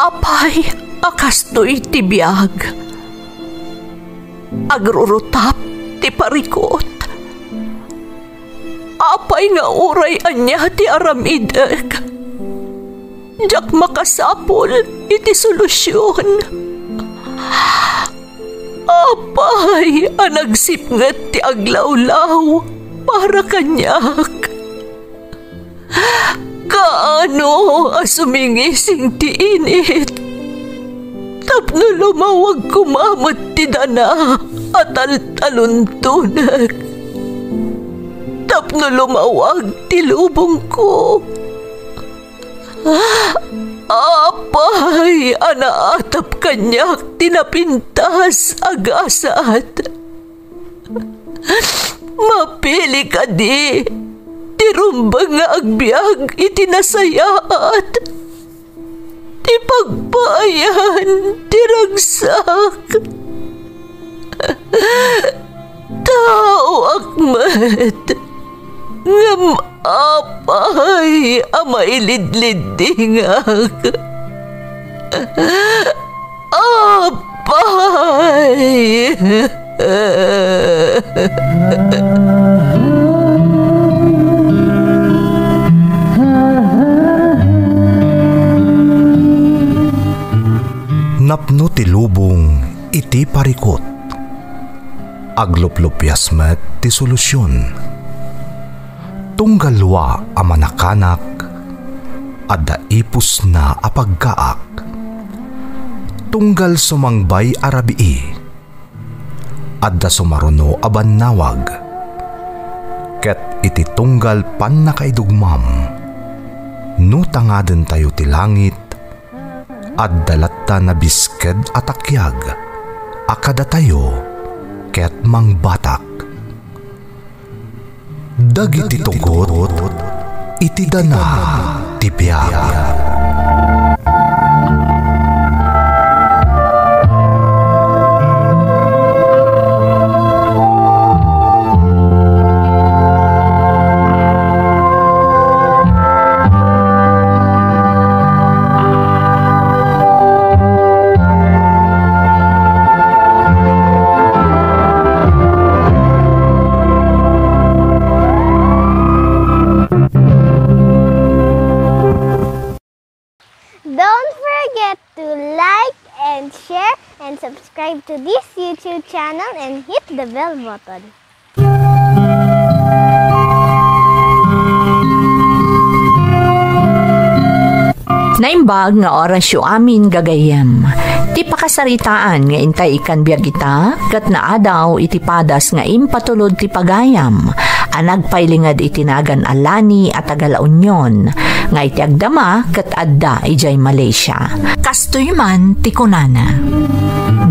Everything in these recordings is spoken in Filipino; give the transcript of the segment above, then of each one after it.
Apay, akastoy ti biyag. Agrurutap ti parikot. Apay nga uray anya ti aramideg. Jak makasapol iti solusyon. Apay, anagsipnget ti aglawlaw para kanyak. Kaano asumingising ti init. Tapno lumawag kumamot ti dana at taluntunag. Tapno lumawag ti lubong ko. Apay, anaatap kanyak tinapintas agasat. Mapili ka di, tirumbang nga agbyag itinasayaat. Ti pagbayan, tiragsak. Tao akmat, ngam apay amailidlidingak. Apay. Napno ti lubong iti parikot. Agluplupyas met ti solusyon. Tunggalwa a manakanak adda ipus na apagkaak. Tunggal sumangbay arabii adda sumaruno a bannawag. Ket iti tunggal pan nakaidugmam no tangaden tayo ti langit adda latta na bisked atakyag akada tayo ket mangbatak. Dagiti tugot iti dana ti biag. Subscribe to this YouTube channel and hit the bell button. Naimbag nga orasyo amin gagayem. Ti pakasaritaan nga intay ikan biag ita, kat naadaw iti padas nga impatulod ti pagayam. Anagpailingad itinagan alani at Tagalaunyon, nga iti agdama kat adda ijay Malaysia. Kastoy man ti kunana.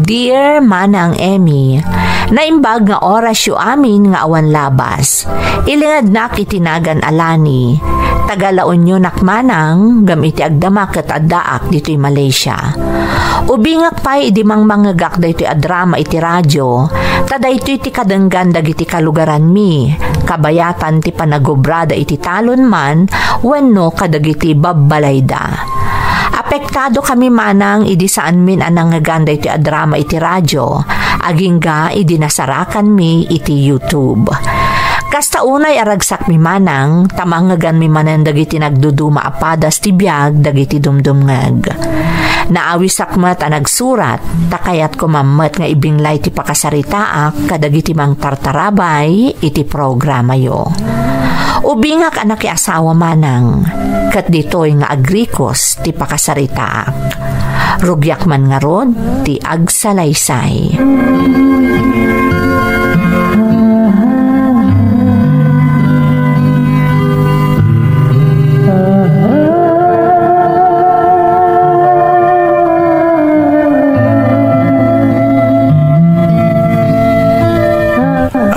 Dear Manang Emmy, naimbag nga orasyo amin nga awan labas. Ilingad nak itinagan alani. Tagalaunyon nakmanang gamiti agdama ket addaak dito'y Malaysia. Ubingak pay idi manggagak daytoy a drama iti radyo. Tadaytoy ti kadenggan dagiti kalugaran mi. Kabayatan ti panagobrada iti talon man wenno kadagiti babbalayda. Apektado kami manang idi saan min anang ngaganda iti a drama iti radyo. Agingga idi nasarakan mi iti YouTube. Kasta unay aragsak mi manang, tamangagan mi manan dagiti nagduduma apadas ti biag dagiti dumdumngag. Naawisakmat a nagsurat, takayat ko mamet nga ibinglay ti pakasaritaak kadagiti mang tartarabay iti programa yo. Ubingak anak ki asawa manang, kat ditoy nga agrikos ti pakasaritaak. Rugyak man nga rod ti agsalaysay.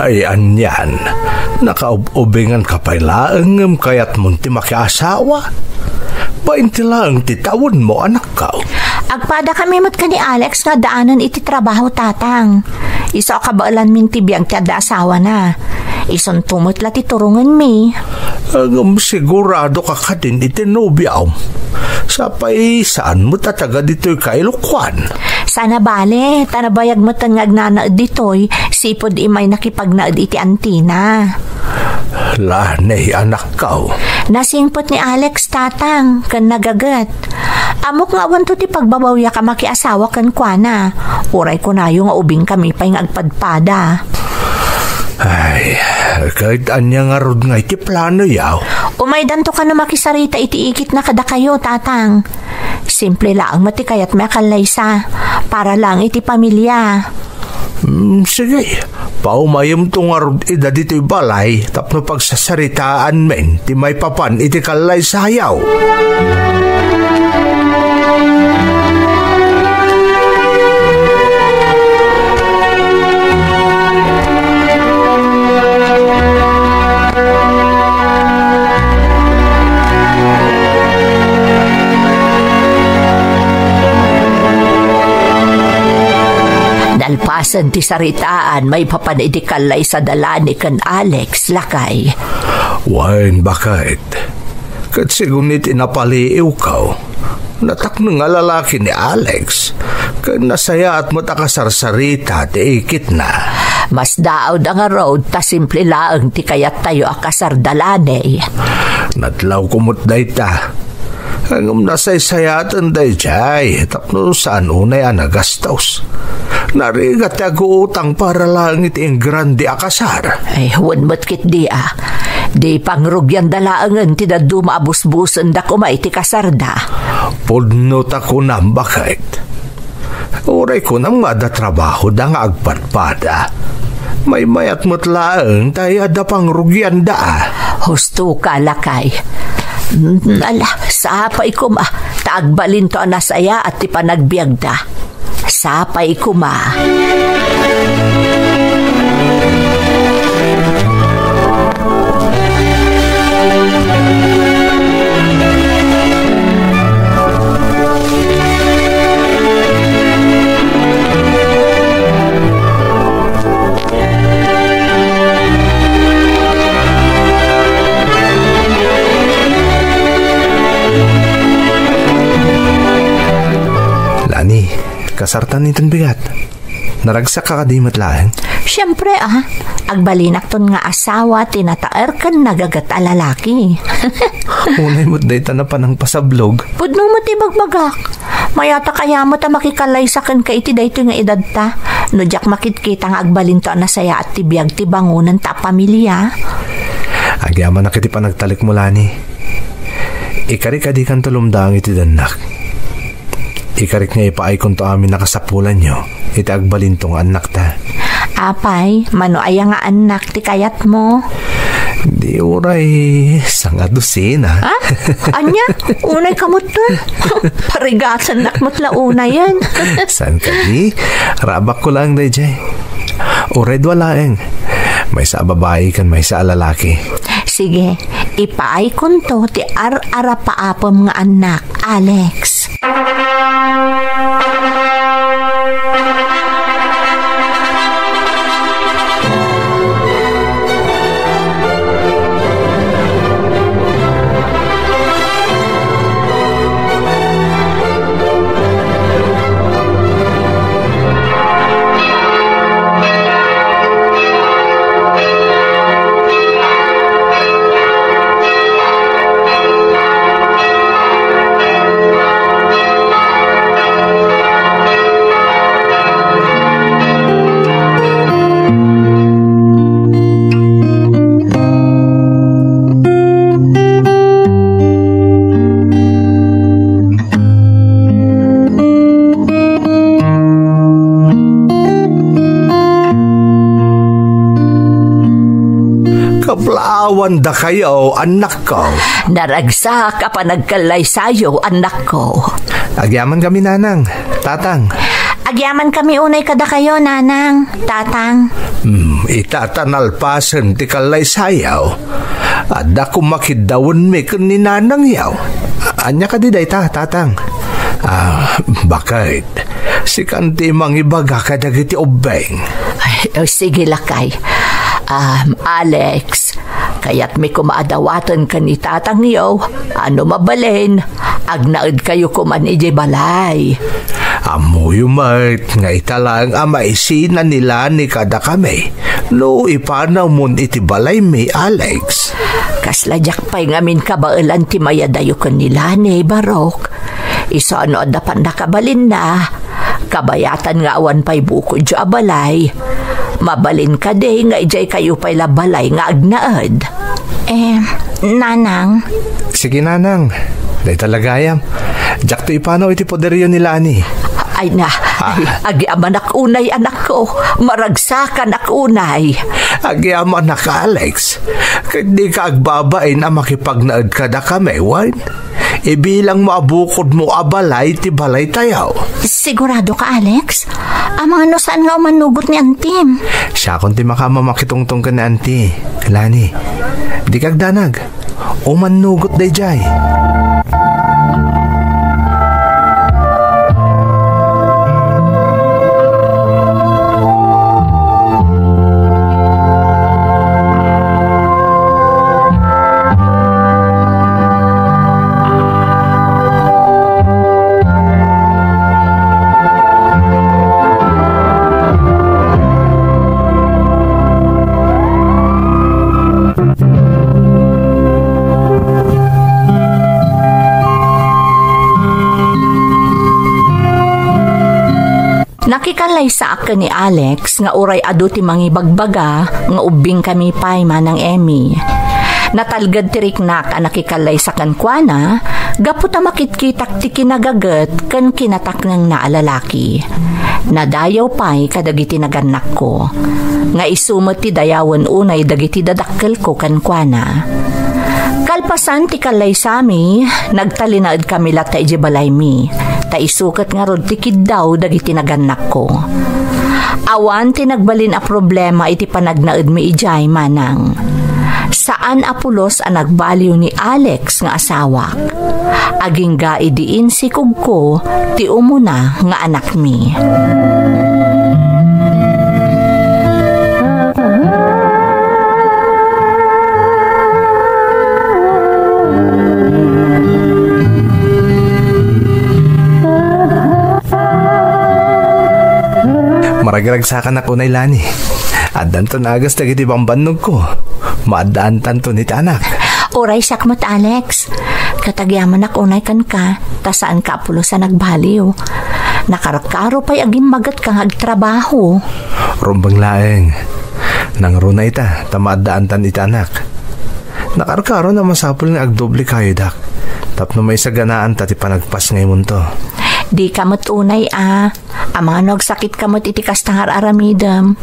Ay anyan, nakaubingan ka pa'y laeng kayat munti makiasawa. Painti lang titawon mo anak ka. Agpada kami mat ka ni Alex nga daanan iti trabaho tatang. Iso kabaalan min ti biyag ti adda asawa na. Ison tumot la ti turungan mi. Sigurado ka ka din iti nobyaw. Sapay, saan mo tataga dito'y kailukwan? Sana bale, tanabayag mo tan nga agnanaad dito'y, sipod imay nakipagnaad iti antina. Lanay, anak kaw. Nasingpot ni Alex, tatang, kan nagagat. Amok nga awan to ti pagbabawya ka makiasawa kan kuana. Uray ko na yung ubing kami pa'y agpadpada. Ay, kahit anya nga rod nga iti plano yaw. Umaydan to ka na makisarita iti ikit na kada kayo, tatang. Simple lang matikayat may akalaysa. Para lang iti pamilya. Sige, paumayam to nga rod ida dito'y balay. Tapno pagsasaritaan men, ti may papan iti kalaysa yaw. Nalpasan ti saritaan, may papanidikalay sa dalani kan Alex, lakay. Wain, bakit? Kasi gunit inapaliiw ka. Natakno nga lalaki ni Alex. Kaya nasaya at matakasarsarita ti ikit na. Mas daod ang road, ta simple laang ti kayat tayo akasar dalani. Natlaw kumot day ta. Hanggang nasaysayatan day jay. Tapno saan unay anagastos. Narigat ako utang para lang iti grande akasar. Ay, huwan mo't kit di Di pangrugyan dalaangan ti dadu maabus-busan da kumay ti kasarda. Pudnot ako na bakit? Uray ko nang madatrabaho da nga agpadpada. May mayat mo't laang tayo da pangrugyan da. Husto ka, lakay. Ala, sapay ko taagbalin to anasaya at ti panagbiag da. Sapay ko Lani, kasartan niton bigat. Naragsak ka di matlaan? Siyempre agbalinak ton nga asawa tinataer kan nagagat a lalaki. Unay mo't day ta na panang pasablog. Pudno mo ti bagbagak. Mayata kaya mo ta makikalay sa kan ka iti dayto nga edad ta. No jak makitkita nga agbalin to anasaya at tibiyag ti bangunan ta pamilya. Agyaman na kiti pa nagtalik mo, Lani. Ikarik adi kan tulumdaang iti danak. Ikarik nga ipaay kung to amin nakasapulan nyo. Iti agbalintong anak ta. Apay, mano aya nga anak ti kayat mo? Di uray, sanga dosina. Anya? Unay kamot dun? Parigasan nakmat launa yan. San ka di? Rabak ko lang day jay. Uray dwalaeng. May sa babae kan may sa lalaki. Sige, ipaay kun to ti ar-ara paapom nga anak, Alex. Kablaawan da kayo, anak ko. Naragsak ka pa nagkalay sayo, anak ko. Agyaman kami, nanang, tatang. Agyaman kami unay kada kayo, nanang, tatang. Itatanalpasan ti kalay sayaw. Ada ko makidawon mi kun ni nanang yaw. Anya ka di day tatang. Bakit? Si kanti mangibaga kadagiti ubeng. Ay, sige lakay. Alex, Kaya't may kumaadawatan ka ni tatang iyo, ano mabalin, agnaid kayo kuman ije balay. Amo yumat, nga italang amaisina nila ni kada kami. No, ipanaw mo iti balay mi, Alex. Kasladyak pa'y ngamin kabailan ti mayadayo kanila ni Barok. Iso ano adapan na kabalin na, kabayatan nga awan pa'y bukod jo abalay. Mabalin ka de nga ijay kayo pa'y labalay nga agnaad. Nanang? Sige, Nanang. Day talagayam. Jak to ipanaw iti poderyo nila ani. Ay na, agi amanak unay anak ko, maragsakan ak unay. Agi amanak, Alex. Kahit di ka agbabain na makipagnaad ka da kami, wine. Ibilang maabukod mo abalay ti balay tayaw. Sigurado ka, Alex? Ang ano saan nga manugot ni Antim? Siya kung ti makamamakitungtong ka ni Auntie. Lani, di kagdanag. O manugot day jay. Nakikalay sa akin ni Alex nga uray adu ti mangibagbaga nga ubing kami pay manang Emmy. Natalgad tirik nak ang nakikalay sa kankwana, gaputa makitkitak ti kinagagat kan kinatak ng naalalaki. Nadayaw pay kadagiti naganak ko. Nga isumot ti dayawan unay dagiti dadakkel ko kankwana. Kalpasan ti kalay sami, nagtalinaad kami lata iji balay mi. Ta isukat nga rod ti kiddaw dagiti naganak ko. Awan ti nagbalin a problema iti panagnaad mi ijay manang. Saan apulos ang nagbaliw ni Alex nga asawak. Aging gaidiin si kugko ti umuna nga anak mi. Maragragsakan ako na ilani. Adan to nagas dagiti bambanog ko. Maadaan tanto ni tanak. Oray sakmat, Alex. Katagyaman ak unay kan ka, ta saan ka apulo sa nagbaliw. Nakarakaro pa'y aging magat kang agtrabaho. Rumbang laeng. Nang runa ita, tamaadaan tan itanak. Nakarakaro na masapul nga agdoble kayo dak. Tapno may saganaan tati panagpas ngayon to. Di ka matunay Amang nagsakit ka mat iti kastangar aramidam.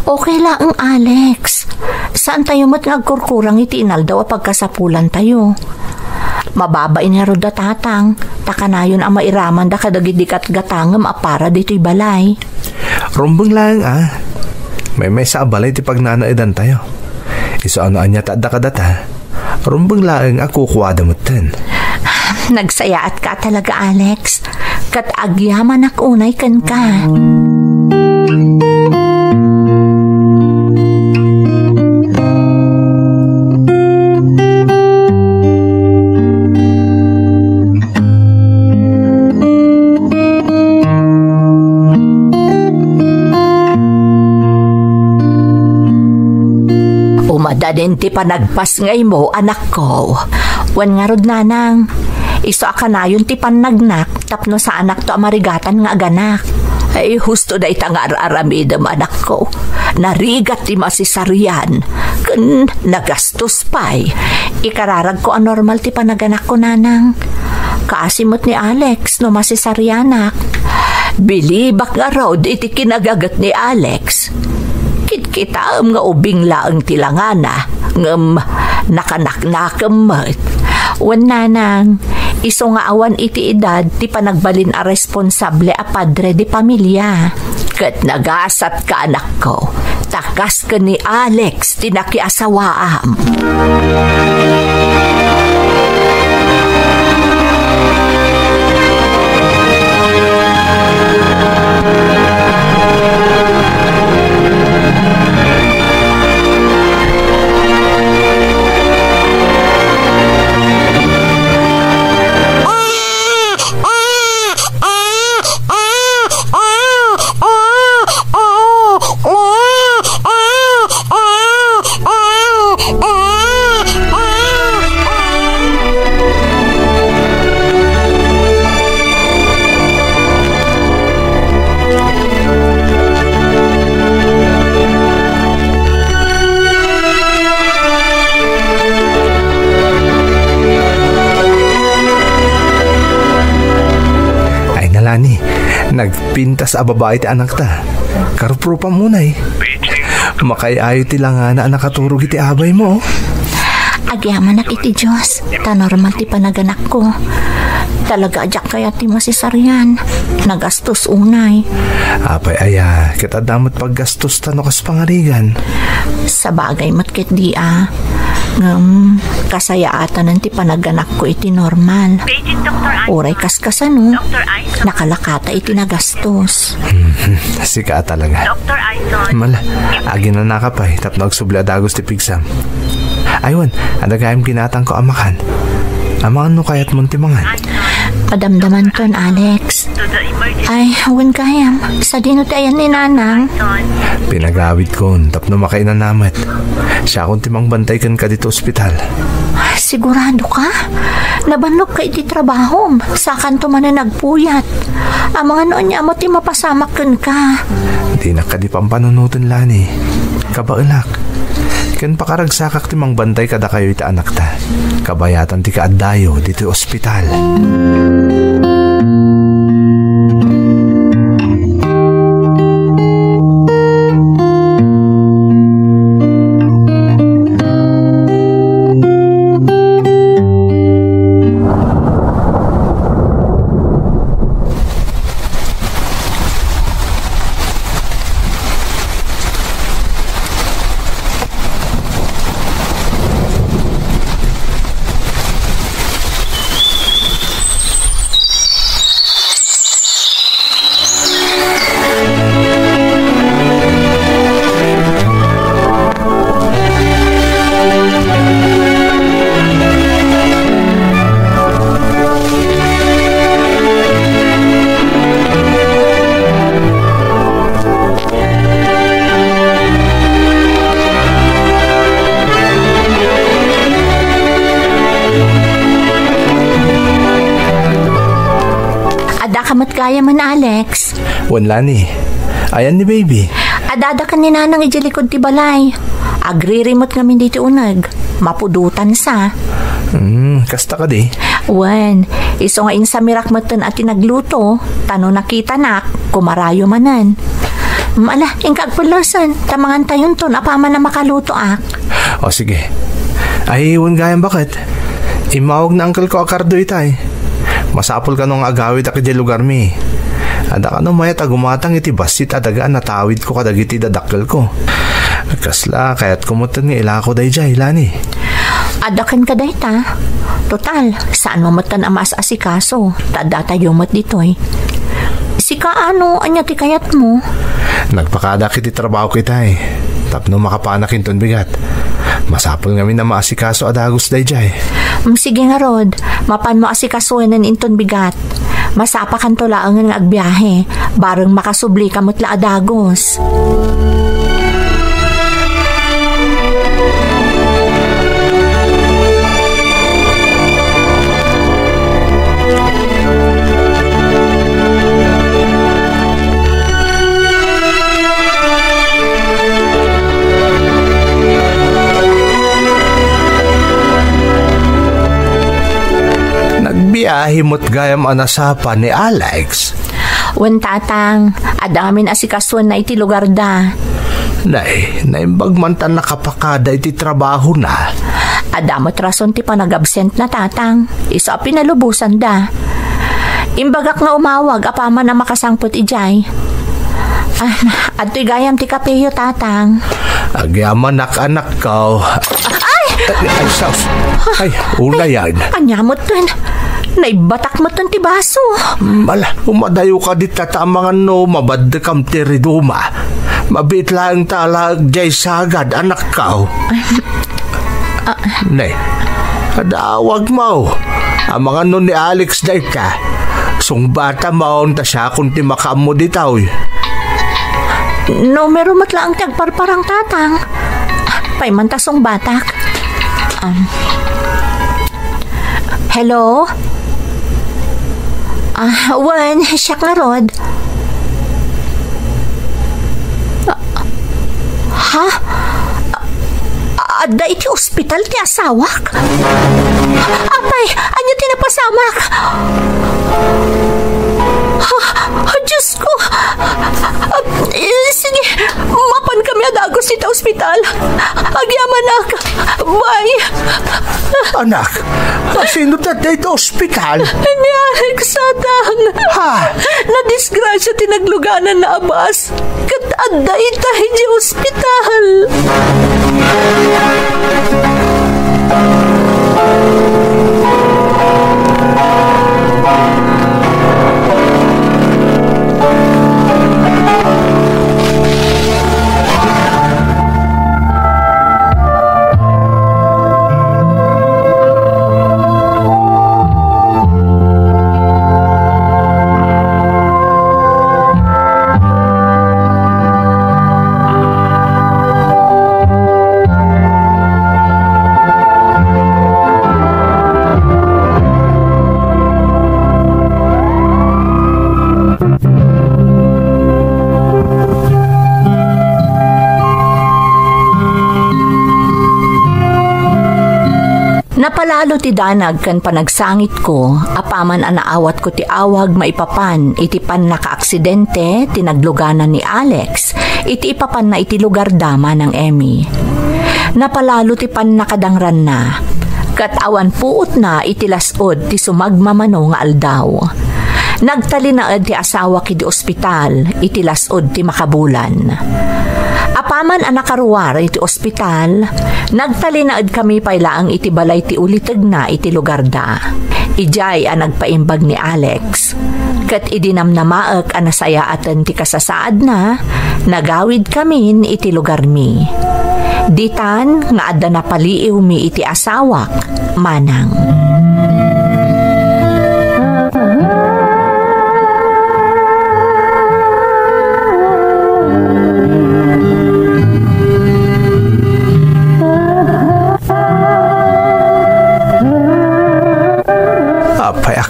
Okay lang, Alex. Saan tayo mat ngagkurkurang iti inaldaw a pagkasapulan tayo? Mababain nga roda tatang. Takanayon ang mairaman da kadagidikat gatangam apara dito'y balay. Rumbang lang May sa balay ti pagnanaidan tayo. Iso ano anya ta kadata. Rumbang lang ako kuwada mutin. Nagsayaat ka talaga, Alex. Kat agyaman ak unay kan ka. Umadanin ti panagpas ngay mo, anak ko. Wan nga rod, nanang. Iso akanayon ti panagnak, tapno sa anak to amarigatan nga aganak. Ay, husto da itang aramidam, anak ko. Narigat ti masisaryan. Kun nagastos pa'y. Ikararag ko ang normal ti panaganak ko, nanang. Kaasimot ni Alex no masisaryanak. Bilibak nga raw iti kinagagat ni Alex. Kitkitaam nga ubing laang tilangana. Ngam nakanak-nakamat. Wan, nanang. Iso nga awan iti edad ti panagbalin a responsable a padre di pamilya. Kat nagasat ka, anak ko. Takas ka ni Alex tinakiasawaam. nagpintas a babae ti anak ta. Karupro pa muna eh. Makayayo ti lang nga na nakaturog iti abay mo. Agyaman nak iti Diyos, tanormal ti panaganak ko. Talaga adyak kaya ti masisaryan. Nagastos unay. Apay aya, kita damot paggastos tano kas pangarigan. Sa bagay matkit di kasayaatan ng ti panaganak ko iti normal. Oray kaskasano, nakalakata iti nagastos. Sika talaga. Mala, agi na nakapay, tap nagsubli adagos ti pigsam. Aywan, adagayam kinatang ko amakan. Amangan no kayat mo ti mangan. Padamdaman ton, Alex. Ay, huwag kayam. Sa dinot ayan ni Nanang. Pinagawid ko, tap na makainanamat. Siya akong timang bantay kan ka dito ospital. Sigurado ka? Nabanlog ka iti trabaho. Sa kanto man na nagpuyat. Ang mga noon niya mo ti mapasamak ka. Di na ka di pampanunutan lani. Kabailak. Ken pakaragsakak ti mang bantay kada kayo iti anak ta. Kabayatan ti kaaddayo dito ospital. Kamat kaya man, Alex. Wala ni. Ayan ni baby. Adada ka ni Nanang ijalikod ti balay. Agririmot ngamin dito unag. Mapudutan sa. Kasta ka di. Wan, iso nga insa mirakmatan at tinagluto. Tano nakita nak, kumarayo manan. Ala, ingkagpulasan. Tamangan tayon ton, apaman na makaluto ak. O sige. Ay, iwan gayang bakit? Imawag na uncle ko akardo itay. Masapol ka nung agawid aki di lugar mi. Ada ka nung mayat agumatang iti basit adagaan natawid ko kadag iti dadakkel ko. Kasla, kaya't kumutan nga ilako day jay, lani. Adakan ka day ta. Total, saan mamatan amas asikaso? Tada tayo mat ditoy. Sika ano, anya ti kayat mo? Nagpakadak iti trabaho kita eh. Tapno makapanakin ton bigat. Masapol nga na maasikaso adagos day jay. Sige nga Rod, mapan mo asikasuanan inton bigat. Masapakan to laang nga agbiyahe, bareng makasubli kamot la adagos. Biyahimot gayam anasapa ni Alex. Wen tatang, adamin asikasuan na iti lugar da. Nay, naimbag man tan nakapakada iti trabaho na. Adamot rason ti panag-absent na tatang. Isa pinalubusan da. Imbagak nga umawag, apaman na makasangpot ijay. Adto'y gayam ti kapeyo tatang. Agyaman anak ko. Ay! Ay, sus. Ay, una yan. Anyamot dun. Naibatak mo ton ti baso. Mala, umadayo ka di tatamangan no, mabad kam tiriduma. Mabit lang talag jay sagad, anak ka. Nay, kadawag mo. Ang mga no ni Alex na ka. Sungbata maon ta siya kung ti makamo ditaw. No, meron matlaang tagparparang tatang. Paimantasong batak. Hello? Wan, siya nga Rod. Ha? Ada iti ospital ti asawak? Apay, anyo ti napasamak? Diyos Sige, mapan kami adagos ita ospital. Agyaman na ka. Bye. Anak, sino tatay ito ospital? Ni Alex Satang. Ha? Na-disgrasya tinagluganan na abas. Kat adda itay di ospital. Napalalo ti danag kan panagsangit ko, apaman anaawat ko ti awag maipapan, iti pan nakaaksidente, tinagluganan ni Alex, iti ipapan na iti lugar dama ng Emmy. Napalalo ti pan nakadangran na, kat awan puot na iti lasod ti sumagmamano nga aldaw. Nagtalinaad ti asawa ki di ospital, iti lasod ti makabulan. Apaman ang nakaruwar iti ospital, nagtalinaad kami pailaang iti balay ti uliteg na iti lugar da. Ijay ang nagpaimbag ni Alex. Kat idinamnamaak ang nasayaatan ti kasasaad na, nagawid kami iti lugar mi. Ditan nga adda napaliiw mi iti asawak, manang.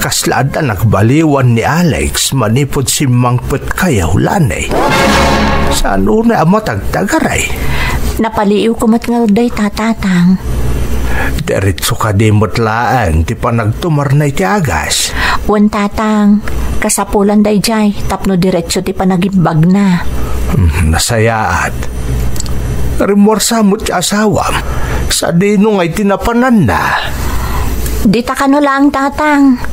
Kaslada nagbaliwan ni Alex manipod si mangpet kayaw lanay. Saan una matagtagaray? Napaliiw ko matngalday tatatang. Diretso ka dimot laang ti panagtumar na iti agas. Wan tatang, kasapulan day jay, tapno diretso ti panagimbag na. Nasayaat. Rimorsa mo't asawam, sa dino nga'y tinapanan na. Dita ka no lang tatang.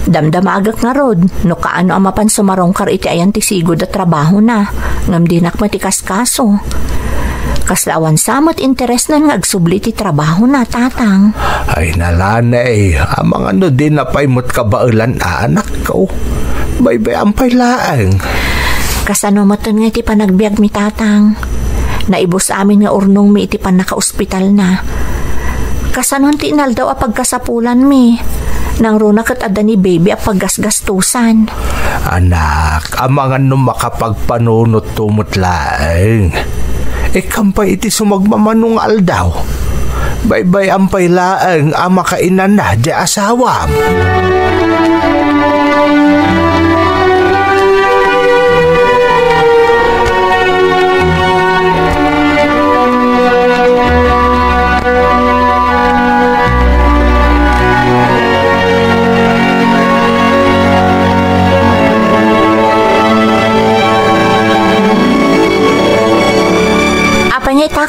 Damdamagak nga rod, no kaano ang mapan sumarong kar iti ayan ti sigod at trabaho na, ngam dinak matikas kaso. Kaslawan samot interes na ngagsubli ti trabaho na, tatang. Ay nalanay, amang ano din na paimot kabailan anak ko. Baybay ang pailaang. Kasano matan nga iti panagbiag mi, tatang. Naibos amin nga urnong mi iti pan naka-ospital na. Kasanon ti inal daw a pagkasapulan mi. Nang runa kat ada ni baby a paggasgastusan. Anak, amangan no makapagpanunot tumot laeng. Kampay iti sumagmamanong aldaw. Baybay ang pailaeng ama kainan na di asawam.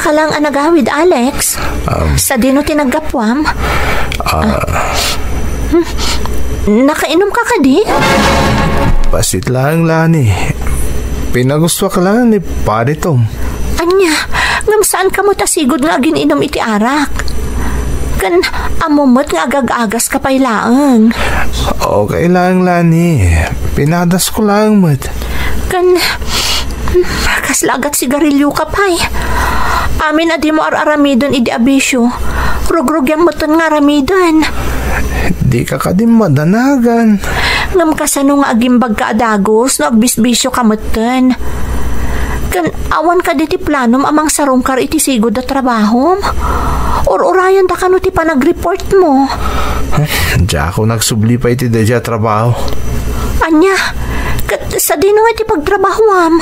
Ka lang ang nagawid, Alex. Sa dino tinagapwam. Nakainom ka di? Pasit lang, Lani. Pinagusto ka lang ni Padre Tom. Anya, ngam saan ka mo tasigod nga gininom iti arak? Kan amumot nga agag-agas ka pailaang. Okay lang, Lani. Pinadas ko lang, mat. Kan kaslagat sigarilyo ka pay. Amin na di mo aramidon idi abisyo. Rugrug yung muton nga aramidon. Di ka din madanagan. Ngam kasano nga agimbag ka adagos no agbisbisyo ka muton. Kan awan ka di ti planom amang sarungkar iti sigod na trabahom. Or urayan da ka no ti panag-report mo. Diya ako nagsubli pa iti dadya trabaho. Anya, sa dino nga iti pagtrabahoam.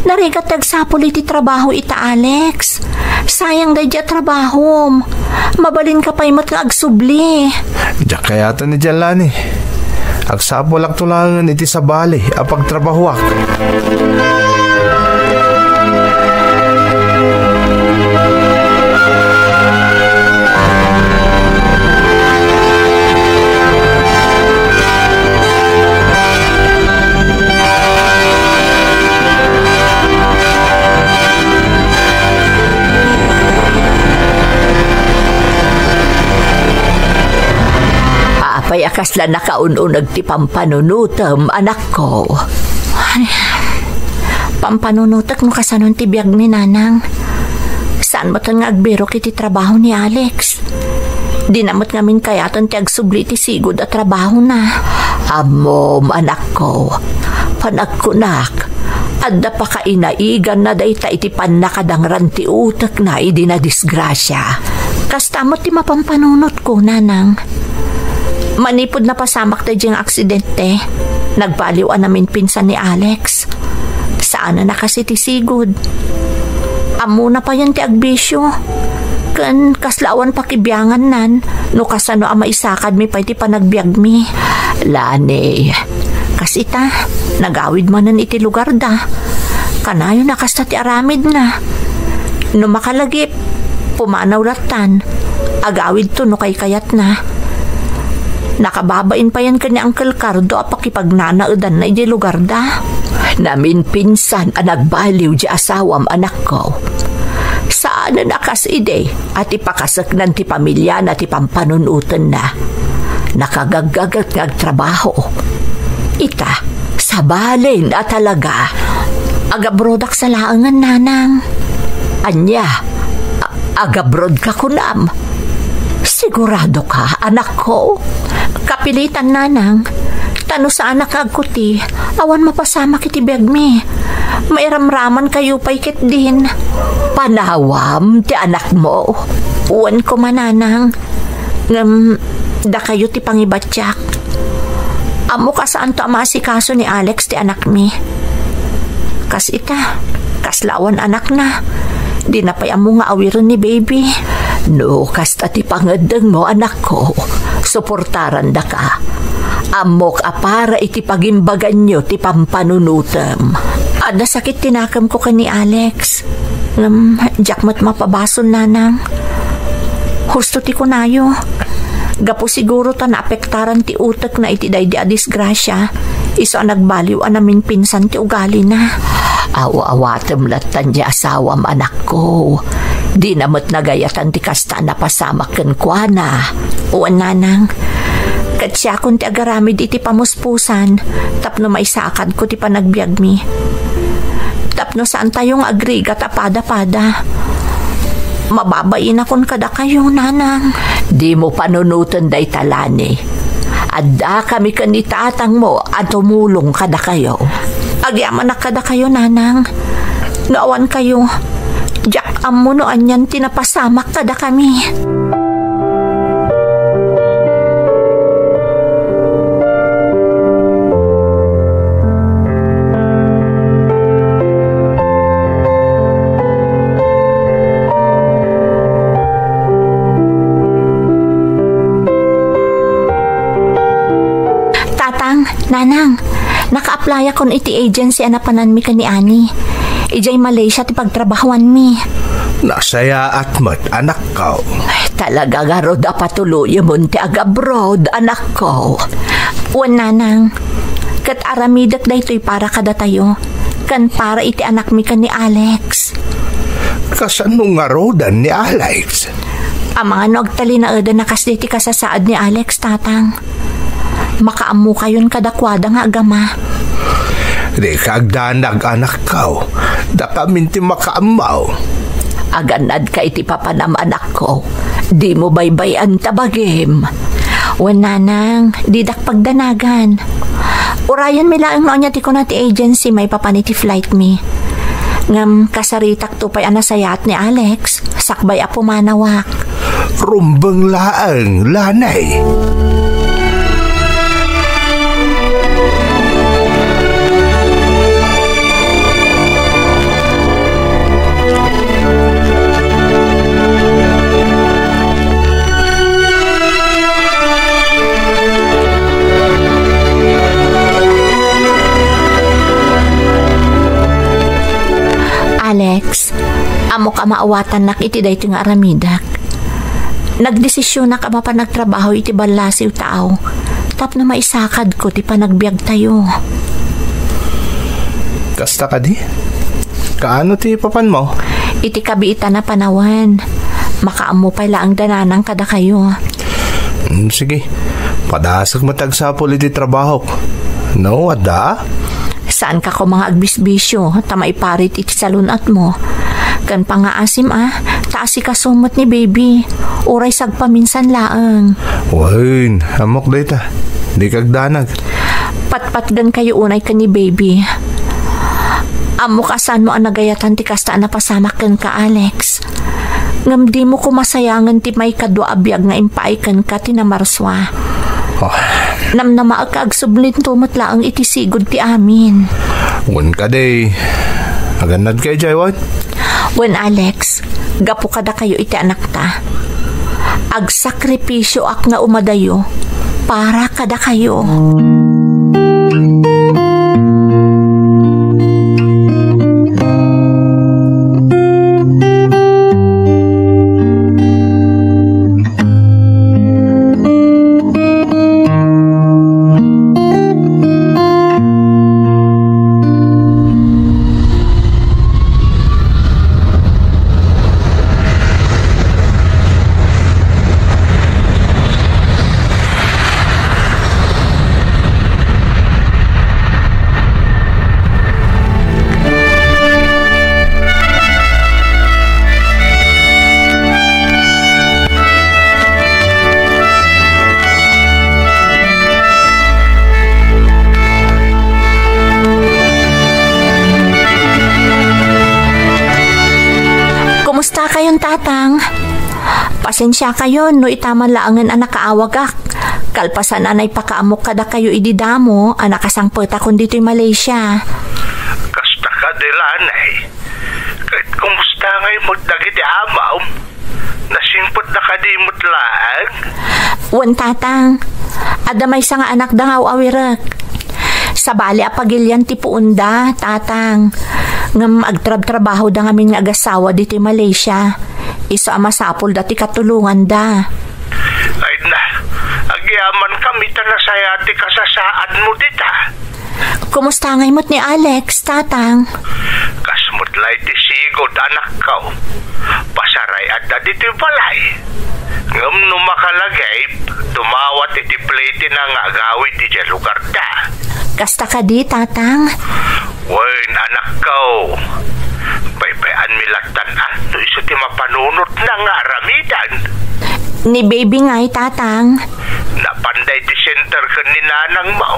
Narigat tagsapol iti trabaho ita, Alex. Sayang dadya trabaho. Mabalin ka pa'y mat nga agsubli. Diyak kayata ni Jalani. Agsapol tulangan iti sa bali a pagtrabahuak. Apay akas la nakaununag ti pampanunutam, anak ko. Ay, pampanunutak no kasanon ti biyag mi, nanang. Saan mo tan nga agbiro kiti trabaho ni Alex? Di namot ngamin kayatan ti agsubli ti sigod at trabaho na. Amom, anak ko. Panagkunak. Adda pa kainaigan na dayta iti panakadangran ti utak na idi na disgrasya. Kastamot ti mapampanunot ko, nanang. Manipod na pasamak tayo diyang aksidente. Nagbaliwan namin pinsan ni Alex. Saan na kasi ti sigod? Amo na pa yan ti agbisyo. Kan kaslawan pakibiyangan nan, no kasano ama isakad mi pa iti panagbiag mi. Lani. Kasita, nagawid manan iti lugar da. Kanayo na kasta ti aramid na. No makalagip, pumanaw ratan. Agawid to no kay kayat na. Nakababain pa yan kanya Uncle Cardo apakipagnanaudan na iti lugar da. Namin pinsan ang nagbaliw di asawam, anak ko. Saan na nakas ide at ipakasak ng ti pamilya na ti pampanunutan na. Nakagagagat ng trabaho. Ita, sabalin at talaga. Agabrodak sa laangan, nanang. Anya, agabrod ka kunam. Sigurado ka, anak ko? Kapilitan, nanang. Tano sa anak agkuti, awan mapasama kiti begmi. Mairamraman kayo pa'y kit din. Panawam ti anak mo. Uwan ko mananang. Da kayo ti pangibatyak. Amo ka saan to amasikaso ni Alex ti anak mi. Kas ita, kaslawan anak na. Di na pa'y amo nga awiran ni baby. No, kasta ti pangadang mo, anak ko. Suportaran da ka. Amok apara iti pagimbagan nyo ti pampanunutam. Ada sakit tinakam ko ka ni Alex. Jakmat mapabason, nanang. Husto ti kunayo. Gapo siguro ta naapektaran ti utak na iti day di adisgrasya. Iso ang nagbaliw namin pinsan ti ugali na. Awa-awatem latan di asawam, anak ko. Di namot nagayatan ti kasta na pasamak ken kuana. Uwan, nanang. Kat siya kung ti agaramid iti pamuspusan, tapno maisakad ko ti panagbiag mi. Tapno saan tayong agriga tapada-pada. Mababain akon kada kayo, nanang. Di mo panunutan day talani. Adda kami kanitatang mo at tumulong kada kayo. Agyaman na kada kayo, nanang. Naawan kayo. Diyak amo no anyan tinapasamak kada kami. Nanang, naka-apply akon iti agency anapanan mi kani ani. Ijay Malaysia ti pagtrabahuan mi. Nasaya at mat, anak ko. Ay, talaga garod apatuloy mo ti agabroad, anak ko. Uwan, nanang. Kat aramidak da ito'y para kada tayo. Kan para iti anak mi kani Alex. Kasanong nga rodan ni Alex? Ang mga nagtali na na kasdi ti kasasaad ni Alex, tatang. Makaamu kayon kadakwada nga agama. Di kagdanag, anak ko. Da kaminti makaamaw. Aganad ka iti papanam, anak ko. Di mo baybayan tabagim. Wananang, didak pagdanagan. Urayan mi lang no niya ti ko na ti agency may papaniti flight mi. Ngam kasaritak to pa'y anasayat ni Alex. Sakbay apo manawak. Rumbang laang, lanay. ka maawatan nak iti day nga aramidak. Nagdesisyon na ka mapanagtrabaho iti balasiw tao. Tap na maisakad ko ti panagbiag tayo. Kasta ka di? Kaano ti papan mo? Iti kabiita na panawan. Makaamo pala ang dananang kada kayo. Sige, padasag matagsapol iti trabaho. No, ada? Saan ka ko mga agbisbisyo? Tamaiparit iti salunat mo. Kan pangaasim taasi ka sumot ni baby. Uray sagpaminsan laang. Wain, amok data. Di kagdanag. Patpatgan kayo unay ka ni baby. Amo kasan mo ang nagayatan ti kasta na pasamakan ka, Alex. Ngam di mo kumasayangan ti may kadwa abiyag nga impaikan ka ti namarswa. Oh. Namnama ka agsublit tumot laang iti sigod ti amin. Wan ka day. Aganad kay Jaywad? Wan, Alex. Gapo kada kayo iti anak ta. Agsakripisyo ak nga umadayo para kada kayo. Tatang, pasensya kayo no itaman laangan anak kaawagak. Kalpasan anay pakaamok kada kayo ididamo anak kasangpeta kun dito'y Malaysia. Kasta ka dilanay. Kahit kumusta ngay mo dagiti amaw. Nasimpot na ka di mo't laang. Wan tatang, adamay sa nga anak dangaw awirak. Sa bali apagilyan ti puunda, tatang. Ngam agtrab-trabaho da ngamin nga agasawa dito in Malaysia. Isa amasapol dati katulungan da. Ay na, agyaman kami tanasaya ti kasasaan mo dita. Kumusta ngay mo't ni Alex, tatang? Kasmut lay ti sigod anak kau. Pasaray at da dito balay. Ngam numakalagay, tumawat iti plate na nga agawid di dyan lugar da. Kasta ka di, tatang? Wain, anak kau. Baybayan milatan no iso ti mapanunot na nga aramidan. Ni baby nga'y, tatang. Napanday ti center ka ni nanang mo.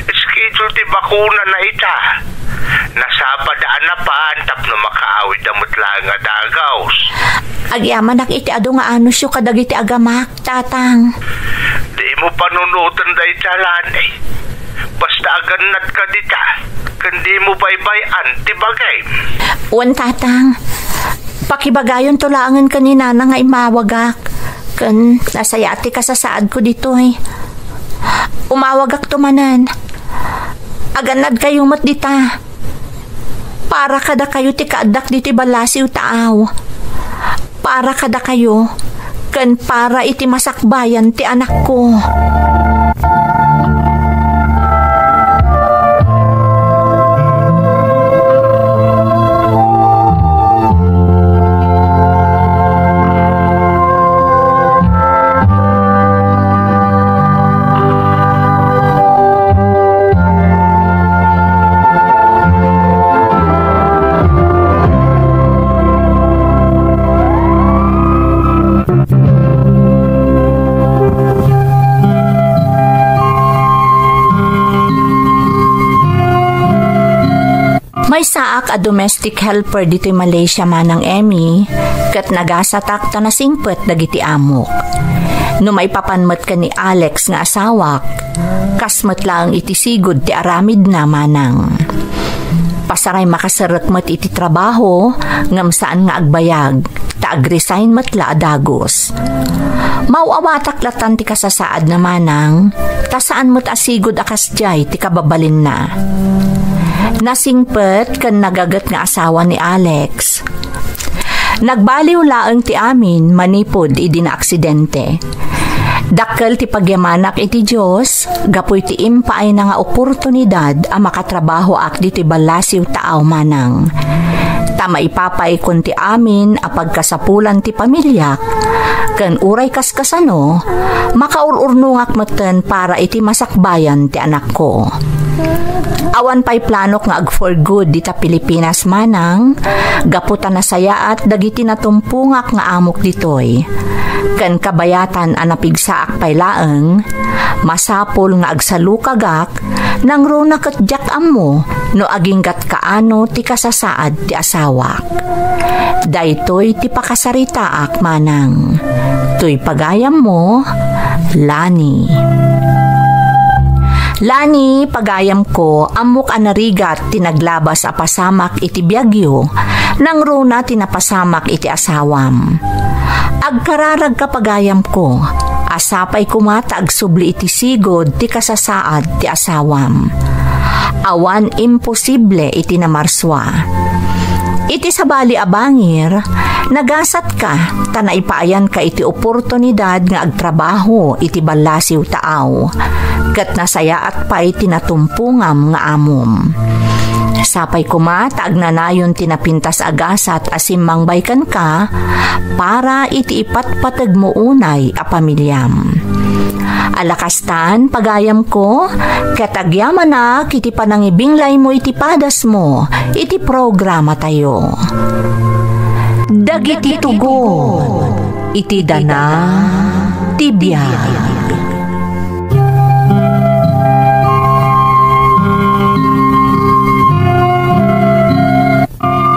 Schedule ti bakuna na ita. Nasabadaan na pa antap na makaawid amot lang nga dagaws. Agyaman iti ado nga ano siyo kadagiti agamak, tatang. Di mo panunutan da italan eh. Basta aganat ka dita. Kandi mo baybayan ti bagay. Wan, tatang. Pakibagayon tulangan ka ni nana nga imawagak. Kan nasayati ka sa saad ko dito eh. Umawagak tumanan. Aganad kayo mat dita. Para kada kayo ti kaadak diti balasiw taaw. Para kada kayo. Kan para iti masakbayan ti anak ko. May saak a domestic helper dito Malaysia manang Emmy, kat nagasatak ta nasingpet dagiti amok. No may papanmat ka ni Alex nga asawak, kasmat lang iti sigod ti aramid na manang. Pasaray makasarak mat iti trabaho, ngam saan nga agbayag, ta agresign mat la adagos. Mauawatak latan ti kasasaad na manang, ta saan mat asigod akas jay ti kababalin na. Nasingpet kan nagagat nga asawa ni Alex. Nagbaliw laeng ti amin manipod idi na aksidente. Dakkel ti pagyamanak iti Diyos, gapoy ti impaay na nga oportunidad a makatrabaho ak di ti balasiw taaw manang. Tama ipapay kun ti amin a pagkasapulan ti pamilyak, ken uray kaskasano, makaururnungak meten para iti masakbayan ti anak ko. Awan pa'y planok nga ag for good dita Pilipinas manang, gaputan na saya at dagiti natumpungak nga amok ditoy. Ken kabayatan anapigsaak pay laeng, masapol nga agsalukagak, nang runa ket jak ammo, no aginggat kaano ti kasasaad ti asawak. Daytoy ti pakasaritaak manang. Tuy pagayam mo, Lani. Lani, pagayam ko, amok anarigat tinaglabas a pasamak iti biagyo, nang runa tinapasamak iti asawam. Agkararag ka pagayam ko, asapay kumata agsubli iti sigod ti kasasaad ti asawam. Awan imposible iti namarswa. Iti sabali abangir, nagasat ka, tanaipayan ka iti oportunidad nga agtrabaho iti balasiw taaw, kat nasayaat pa iti natumpungam nga amom. Sapay kumata agnanayon tinapintas agasat asimang baykan ka, para iti ipatpatag mo unay a pamilyam. Alakastan, pagayam ko, katagyaman na kiti panangibinglay mo iti padas mo, iti programa tayo. Dagiti tugo, iti dana, tibiyag.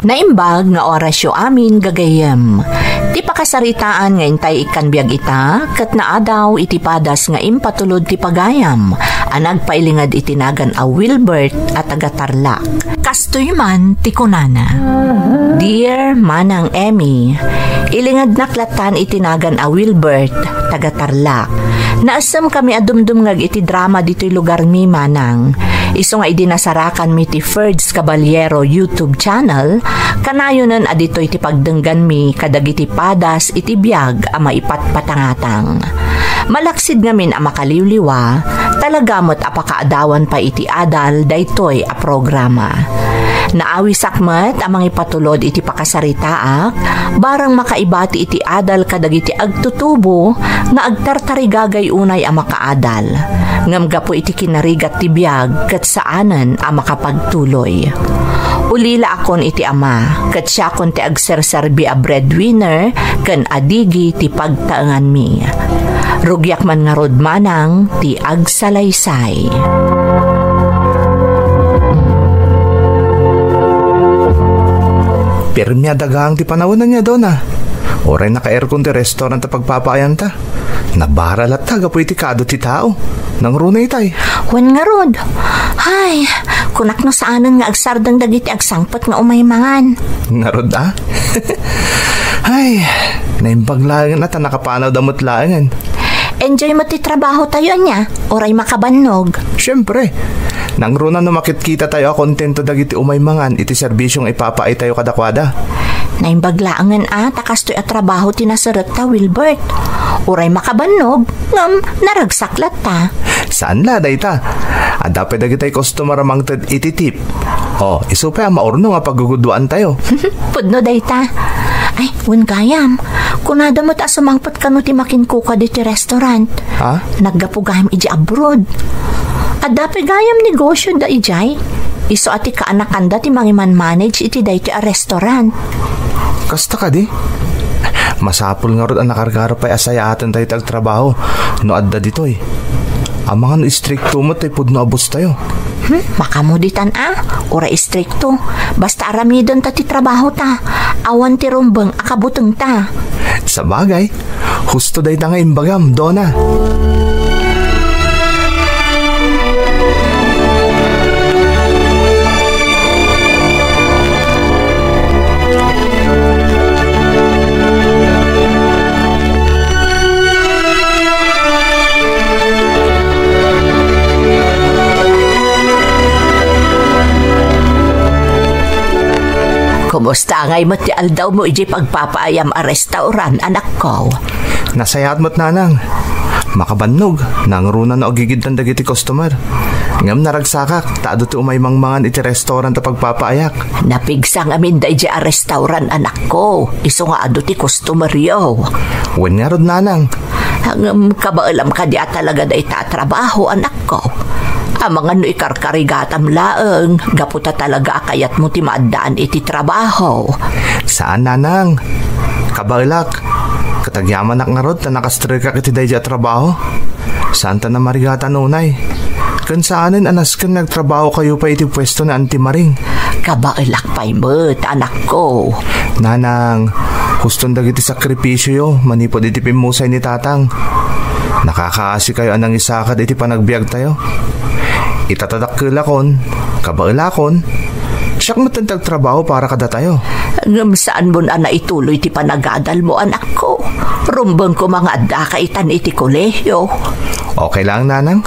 Naimbag nga orasyo amin gagayem. Ti pakasaritaan nga intay ikan biag ita, kat naadaw iti padas nga impatulod ti pagayam, anag pailingad itinagan a Wilbert at tagatarlak. Kastoy man ti kunana. Dear Manang Emmy, ilingad naklatan itinagan a Wilbert, tagatarlak. Naasam kami adumdum ngag iti drama dito'y lugar mi manang. Iso nga idinasarakan mi ti Ferds Caballero YouTube channel, kanayonan adito'y ti pagdenggan mi kadagiti padas iti biag a maipatpatangatang. Malaksid ngamin a makaliwliwa, talagamot apakaadawan pa iti adal daytoy a programa. Naawi sakmet amang ipatulod iti pakasaritaak, barang makaibati iti adal kadagiti agtutubo nga agtartarigagay unay a makaadal. Ngam gapo iti kinarigat ti biag ket saanen a makapagtuloy. Ulila akon iti ama, ket siya kon ti agserserbi a breadwinner ken adigi ti pagtaengan mi. Rugyak man nga rod manang ti agsalaysay. Pirmya dagang ti panawanan niya doon Oray naka-aircon ti restaurant ta pagpapayan ta. Nabaralat ta gapoy ti kado ti tao. Nang runay tay. Wan nga rod. Hay, kunak no saanan nga agsardang dagiti agsangpot nga umaymangan. Nga rod Ay, naimbaglangan na ta nakapanaw damot langan. Enjoy mo ti trabaho tayo niya, oray makabannog. Siyempre, nang runa no makitkita tayo kontento dagiti umaymangan iti serbisyong ipapaay tayo kadakwada. Naimbaglaangan takas to'y at trabaho tinasarat ta, Wilbert. Uray makabannog, ngam naragsaklat ta. Saan la, day ta? At dapat dagitay customer amangtad ititip. Isupay maurno nga pagguguduan tayo. Pudno, day ta. Ay, gayam. Kunada mo't asumangpat ka no ti makinkuka diti restaurant. Ha? Naggapugayam iji abroad. At dapat gayam negosyo da ijay. Iso ati kaanakanda ti mangiman manage iti da iti a restaurant. Kasta ka di? Masapul nga rod ang nakargaro pa'y asaya atin tayo tagtrabaho. No adda ditoy. Ang mga no istrikto mo tayo pudno abos tayo. Makamuditan ura istrikto. Basta aramidon ta ti trabaho ta. Awan ti rumbeng akabuteng ta. Sa bagay, husto day ta nga imbagam, Donna. Kumusta ngay mo ti aldaw mo iji pagpapaayam a restaurant, anak ko? Nasayaat mo't nanang. Makabannog, nangruna na ogigid ng dagiti customer. Ngam naragsakak, taado ti umay mangmangan iti restaurant a pagpapaayak. Napigsang amin da iji a restaurant, anak ko. Iso nga ado ti customer yo. Wen nga rod nanang. Hangam kabaalam ka di talaga da itatrabaho, anak ko. Mga no ikarkarigatam laeng, gaputa talaga akayat mo ti maadaan iti trabaho. Saan nanang? Kabalak, katagyaman nga rod na nakastrika iti dayja trabaho. Saan ta na marigatan unay? Kan saanin anas kan nagtrabaho kayo pa iti pwesto na antimaring? Kabalak pa'y mo't, anak ko. Nanang, huston dagiti sakripisyo yo, manipod iti pimusay ni tatang. Nakakaasi kayo anang isakad iti panagbiag tayo. Itatadakilakon, kabailakon, siyak matantag trabaho para kada tayo. Saan mo na ituloy ti panagadal mo, anak ko? Rumbang ko mga adda kaitan iti kolehyo. Okay lang, nanang.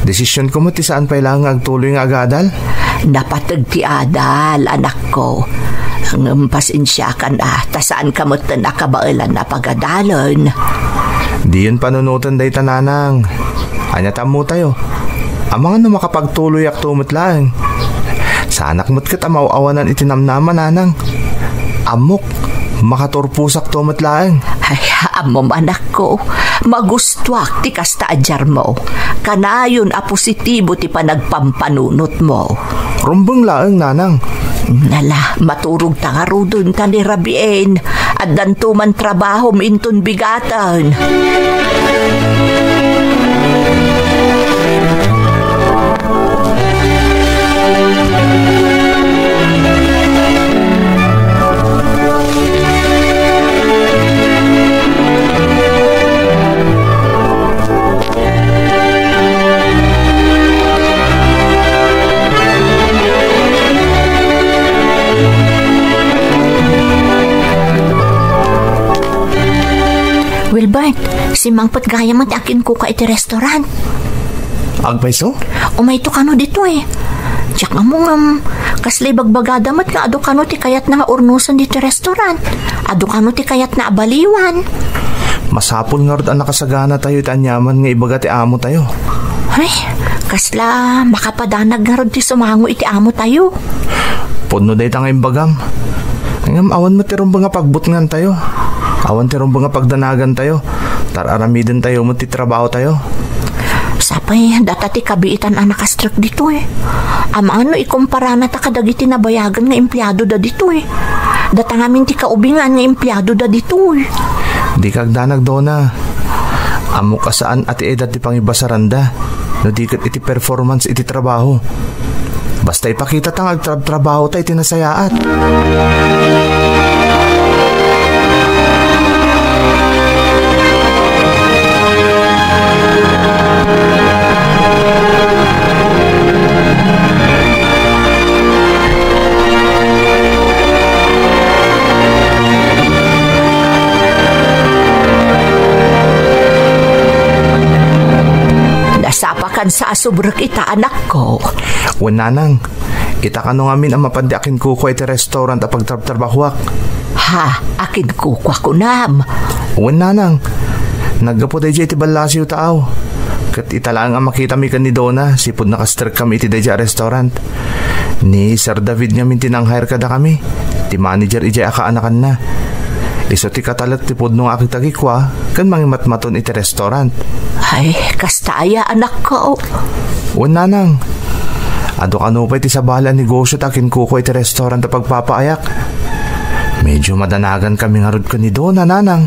Desisyon ko mo ti saan pa ilang agtuloy nga agadal? Napatag ti adal, anak ko. Ang pasensya ka na, tasaan ka mo nakabailan na pagadalon. Di yun panunutan day tananang. Anyatan mo tayo. Amang ano makapagtuloy ak tumot lang. Sa anak mo't kat amaw-awanan itinamnaman nanang. Amok, makaturpusak tumot lang. Ay, amom anak ko, magustuak ti kasta adyar mo. Kanayon a positibo ti panagpampanunot mo. Rumbang laeng nanang. Nala, maturog tangarudon ta ni Rabien at dantuman trabaho minton bigatan. Wilbert, si Mangpot gaya mo akin ko ka iti restaurant. Agpaiso? Umay to kano dito eh. Tiyak nga mo kaslay bagbagada mat nga ado kano ti kayat na urnusan dito restaurant. Ado kano ti kayat na abaliwan. Masapol nga rod ang nakasagana tayo iti anyaman nga ibaga ti amo tayo. Ay, kasla makapadanag nga rod ti sumango iti amo tayo. Puno day tangay bagam. Ngam awan mo ti rumba nga pagbutngan tayo. Awan ti rumba nga pagdanagan tayo. Tararamidan tayo mo ti trabaho tayo. Sapay, data ti kabiitan ang nakastrike dito eh. Ano ikumpara na ta kadagiti na bayagan nga empleyado da dito eh. Data ngamin ti kaubingan nga empleyado da dito eh. Di kagdanag do na. Amo ka saan ati edad ti pangibasaranda. No di kat iti performance iti trabaho. Basta ipakita tang agtrabaho tayo tinasayaat. Nasapakan sa asubrak ita, anak ko. Wananang, itakano ngamin ang mapandiakin kuko iti restaurant a pagtrabahuak. Ha, akin kukwa ko nam. Wananang, naggapo day iti balasyo tao. Kat italang ang makita mi kanidona, sipod nakastrike kami iti day restaurant. Ni Sir David ngamin tinanghire kada kami. Ti manager iti akaanakan na. Iso ti katalat ti podno nga akitagikwa, kan mangimatmaton iti restaurant. Ay, kastaya anak ko. Wananang, ado kano pa iti sabala negosyo takin kuko iti restaurant a pagpapaayak. Medyo madanagan kami nga rod kanidona, nanang.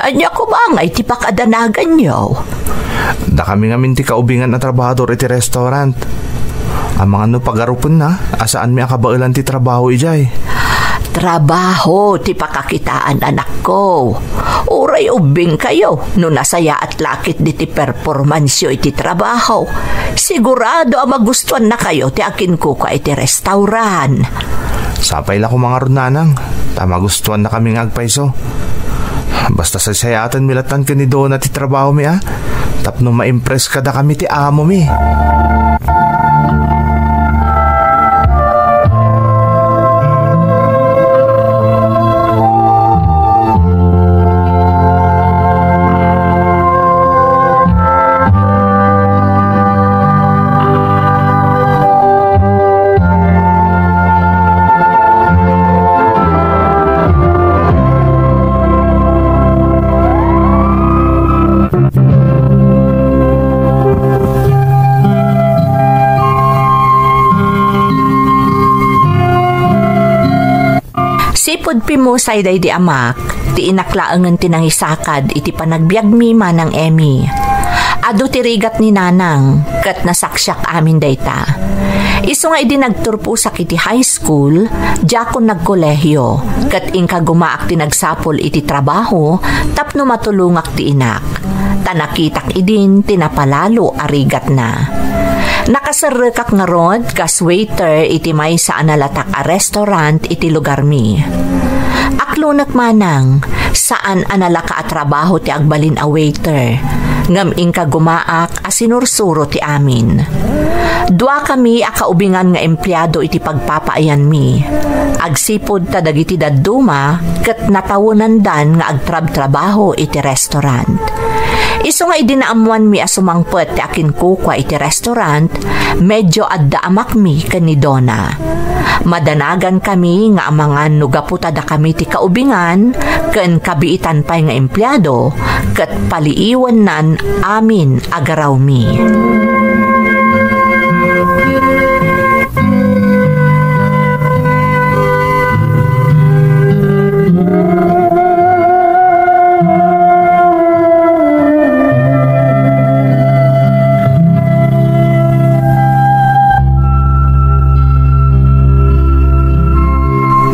Anya ko ba nga iti pakadanagan nyo? Da kami nga minti kaubingan na trabahador iti restaurant. Ang mga no pagarupon na, asaan mi akabailan ti trabaho ijay. Trabaho, ti pakakitaan anak ko. Uray ubing kayo, no nasaya at lakit di ti performance yo iti trabaho. Sigurado ang magustuhan na kayo ti akin ko ka iti restaurant. Sapay la ko mga runanang, magustuhan na kami ngagpaiso. Basta sa sayatan milatan ka ni Dona ti trabaho mi tapno ma-impress kada kami ti amo mi. Manipod pimusay day di amak, ti inaklaangan tinangisakad iti panagbiag mi manang Emmy. Ado tirigat ni nanang, kat nasaksyak amin dayta. Iso nga idi nagturpo sa iti high school, jakon nagkolehyo, kat inka gumaak ti nagsapol iti trabaho, tapno matulungak ti inak. Tanakitak idin tinapalalo arigat na. Nakasarrekak nga rod kas waiter iti may sa analatak a restaurant iti lugar mi. Aklunak manang saan analaka a trabaho ti agbalin a waiter. Ngam inka gumaak a sinursuro ti amin. Dua kami a kaubingan nga empleyado iti pagpapaayan mi. Agsipod ta dagiti dadduma ket natawunan dan nga agtrab-trabaho iti restaurant. Iso nga idinaamuan mi asumangpet ti akin kukwa iti restaurant, medyo adda amak mi ken ni Donna. Madanagan kami nga amangan no gaputada kami ti kaubingan ken kabiitan pay nga empleyado ket paliiwan nan amin agaraw mi.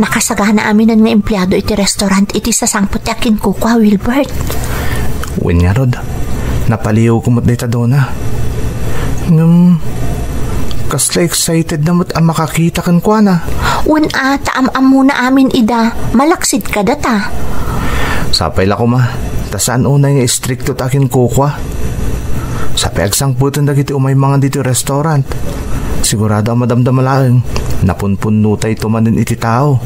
Nakasagana aminan nga empleyado iti restaurant iti sasangpot ti akin kukwa, Wilbert. Wen nga rod, napaliw kumot dita Donna. Kasla excited na mo't ang makakita kan kwa na. Wen taam-am muna amin ida, malaksid ka data. Sapay la ko ma, tasaan unay nga istrikto takin kukwa. Sapay agsangputan dagiti umay mga dito restaurant. Sigurado ang madamdamalaang napunpunno tayo tumanin iti tao.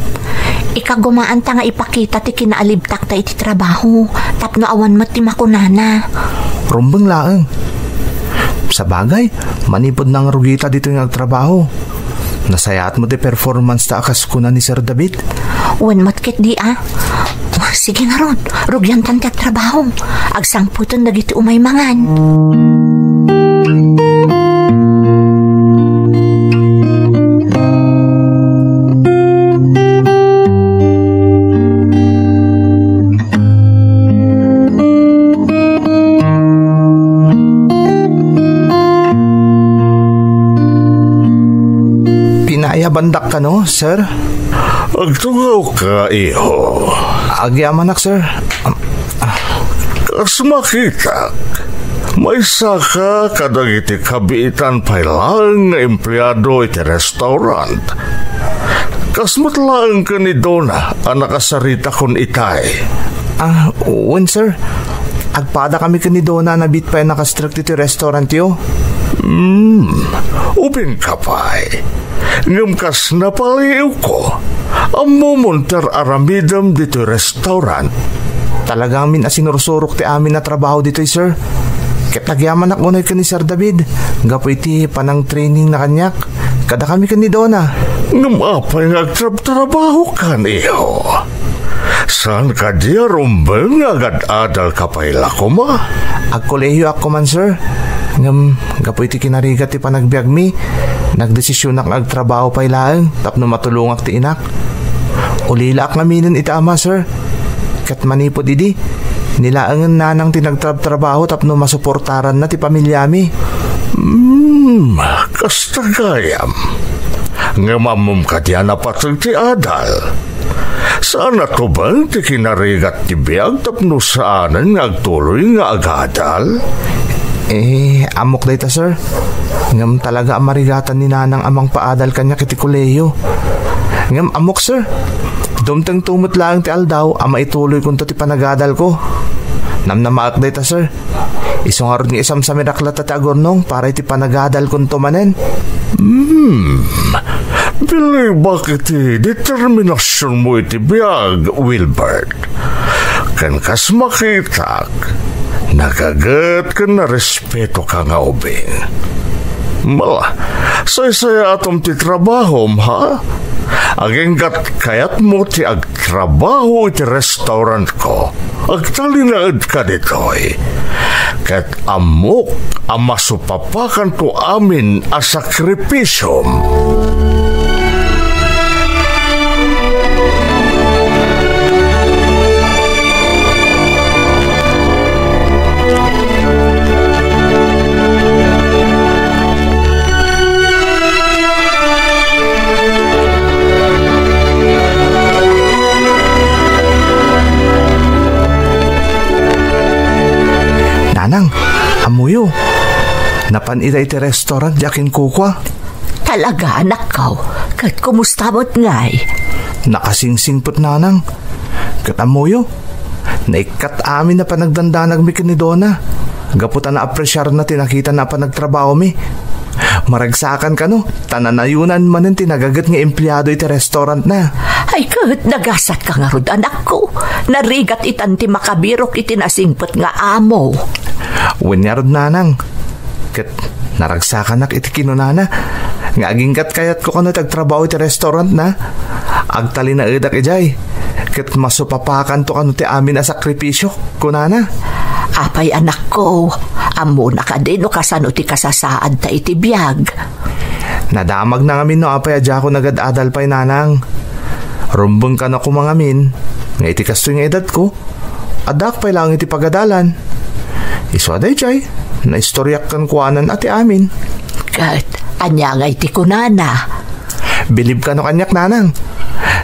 Ikagumaan ta nga ipakita ti kinaalibtak ta iti trabaho, tapno awan mat ti makunana. Rumbang laang. Sa bagay, manipod ng rugita dito yung agtrabaho. Nasayaat mo ti performance ta akas kuna ni Sir David. Wen matkit di sige nga ron, rugyan tan ti agtrabaho. Agsangputan dagiti umay mangan. Bandak ka no, sir? Agtungaw ka, iho. Agyamanak, sir. Kas makita, may saka kadag iti kabiitan pay lang nga empleyado iti restaurant. Kas matlaang ka ni Donna ang nakasarita kon itay. Wen, sir. Agpada kami ka ni Donna na bit pa yung nakastrict iti restaurant yo. Upin ka pa'y. Ngamkas na paliw ko. Ang mumunter aramidam dito restaurant. Talagang min asinursurok ti amin na trabaho dito, sir. Ket nagyaman ak unay ka ni Sir David. Gapo iti panang training na kanyak. Kada kami ka ni Donna. Ngamapay nagtrabaho ka niyo. Saan ka diya rumbang agad-adal ka pa'y lakoma? Agkolehiyo ako man, sir. Gapo iti kinarigat ti panagbiag mi. Nagdesisyon ak agtrabaho pa'y laang tapno matulungak ti inak. Ulila ak ngaminan iti ama, sir. Kat manipod idi, nilaangan nanang tinagtrabaho tapno masuportaran na ti pamilya mi. Kastagayam. Ngamamum ka diya napatag ti adal. Saan na to bang ti kinarigat ti biyag tapno saanan nga agtuloy nga agadal? Amok dayta, sir. Ngam talaga ang marigatan ni nanang amang paadal kanya kiti kolehiyo. Ngam amok, sir. Dumtang tumot lang ti aldaw ama ituloy kung to ti panagadal ko. Namnamaak dayta, sir. Isong harod nga isam sa miraklat at agornong para iti panagadal kung to manen. Bilay bakit determinasyon mo iti biyag, Wilbert? Kan kas makitak, nagagat ka na respeto ka nga ubing. Mala, say-saya atom ti trabahom, ha? Agenggat kayat mo ti agtrabaho iti restaurant ko. Agtalinaad ka ditoy. Kat amok ang masupapakan to amin a sakripisyom. to. Napanita iti restaurant yakin kukwa. Talaga, anak ko. Kat kumusta mo't ngay? Nakasingsingpot nanang. Katamuyo. Naikat amin na panagdandanag mi kinidona. Gaputan na apresyar na tinakita na panagtrabaho mi. Maragsakan ka no. Tananayunan man yung tinagagat nga empleyado iti restaurant na. Ay kat, nagasat ka nga rod, anak ko. Narigat itanti makabirok itinasingpot nga amo. Winyarod nanang. Kat naragsakan nak iti kinunana. Nga agingkat kayat ko kano tagtrabaho iti restaurant na. Agtali na edak ijay. Kat masupapakan to kano ti amin a sakripisyo. Kunana. Apay anak ko, amo na ka din o kasano ti kasasaad ta iti biyag. Nadamag na ngamin no apay adya ko nagad-adal pa'y nanang. Rumbong ka na ko mga min. Nga iti kasto yung edad ko. Adak pa'y lang iti pagadalan. Iswaday jay. Na istoryak kan kuanan ati amin. Kat, anya nga iti kunana. Bilib ka no kanyak nanang.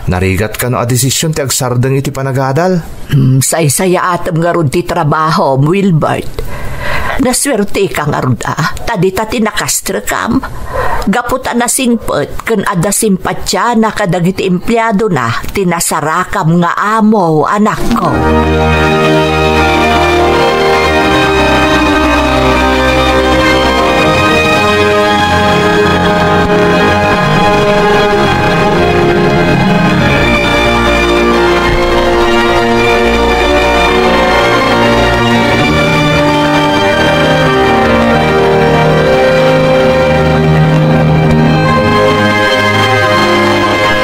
Narigat ka no a desisyon ti agsardeng iti panagadal. Say-saya atam nga rod ti trabaho, Wilbert. Naswerte ka nga rod tadi tati nakastrekam. Gaputan na singpet kan ada simpatya na kadagiti empleyado na tinasarakam nga amo, anak ko.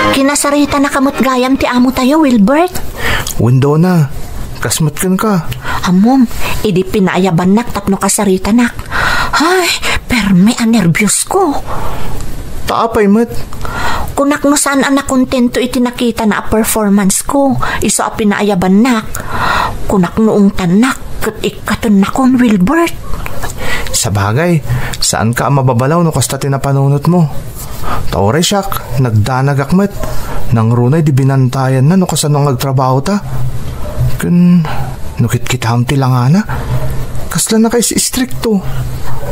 Kinasarita na kamot gayam ti amo tayo, Wilbert. Window na. Kasmat ka. Amom, idi pinayaban nak tapno kasarita nak. Ay, perme a nervyos ko. Taapay mat. Kunak no saan anak kontento iti nakita na performance ko. Iso a pinaayaban nak. Kunak noong tanak kat ikatan na kon, Wilbert. Sa bagay, saan ka mababalaw no kasta tinapanunot mo? Tauray siyak, nagdanagakmat. Nang runay di binantayan na no kasano nagtrabaho ta. Kun, nukit kita hamti lang ana. Kasla na kayo si istrikto.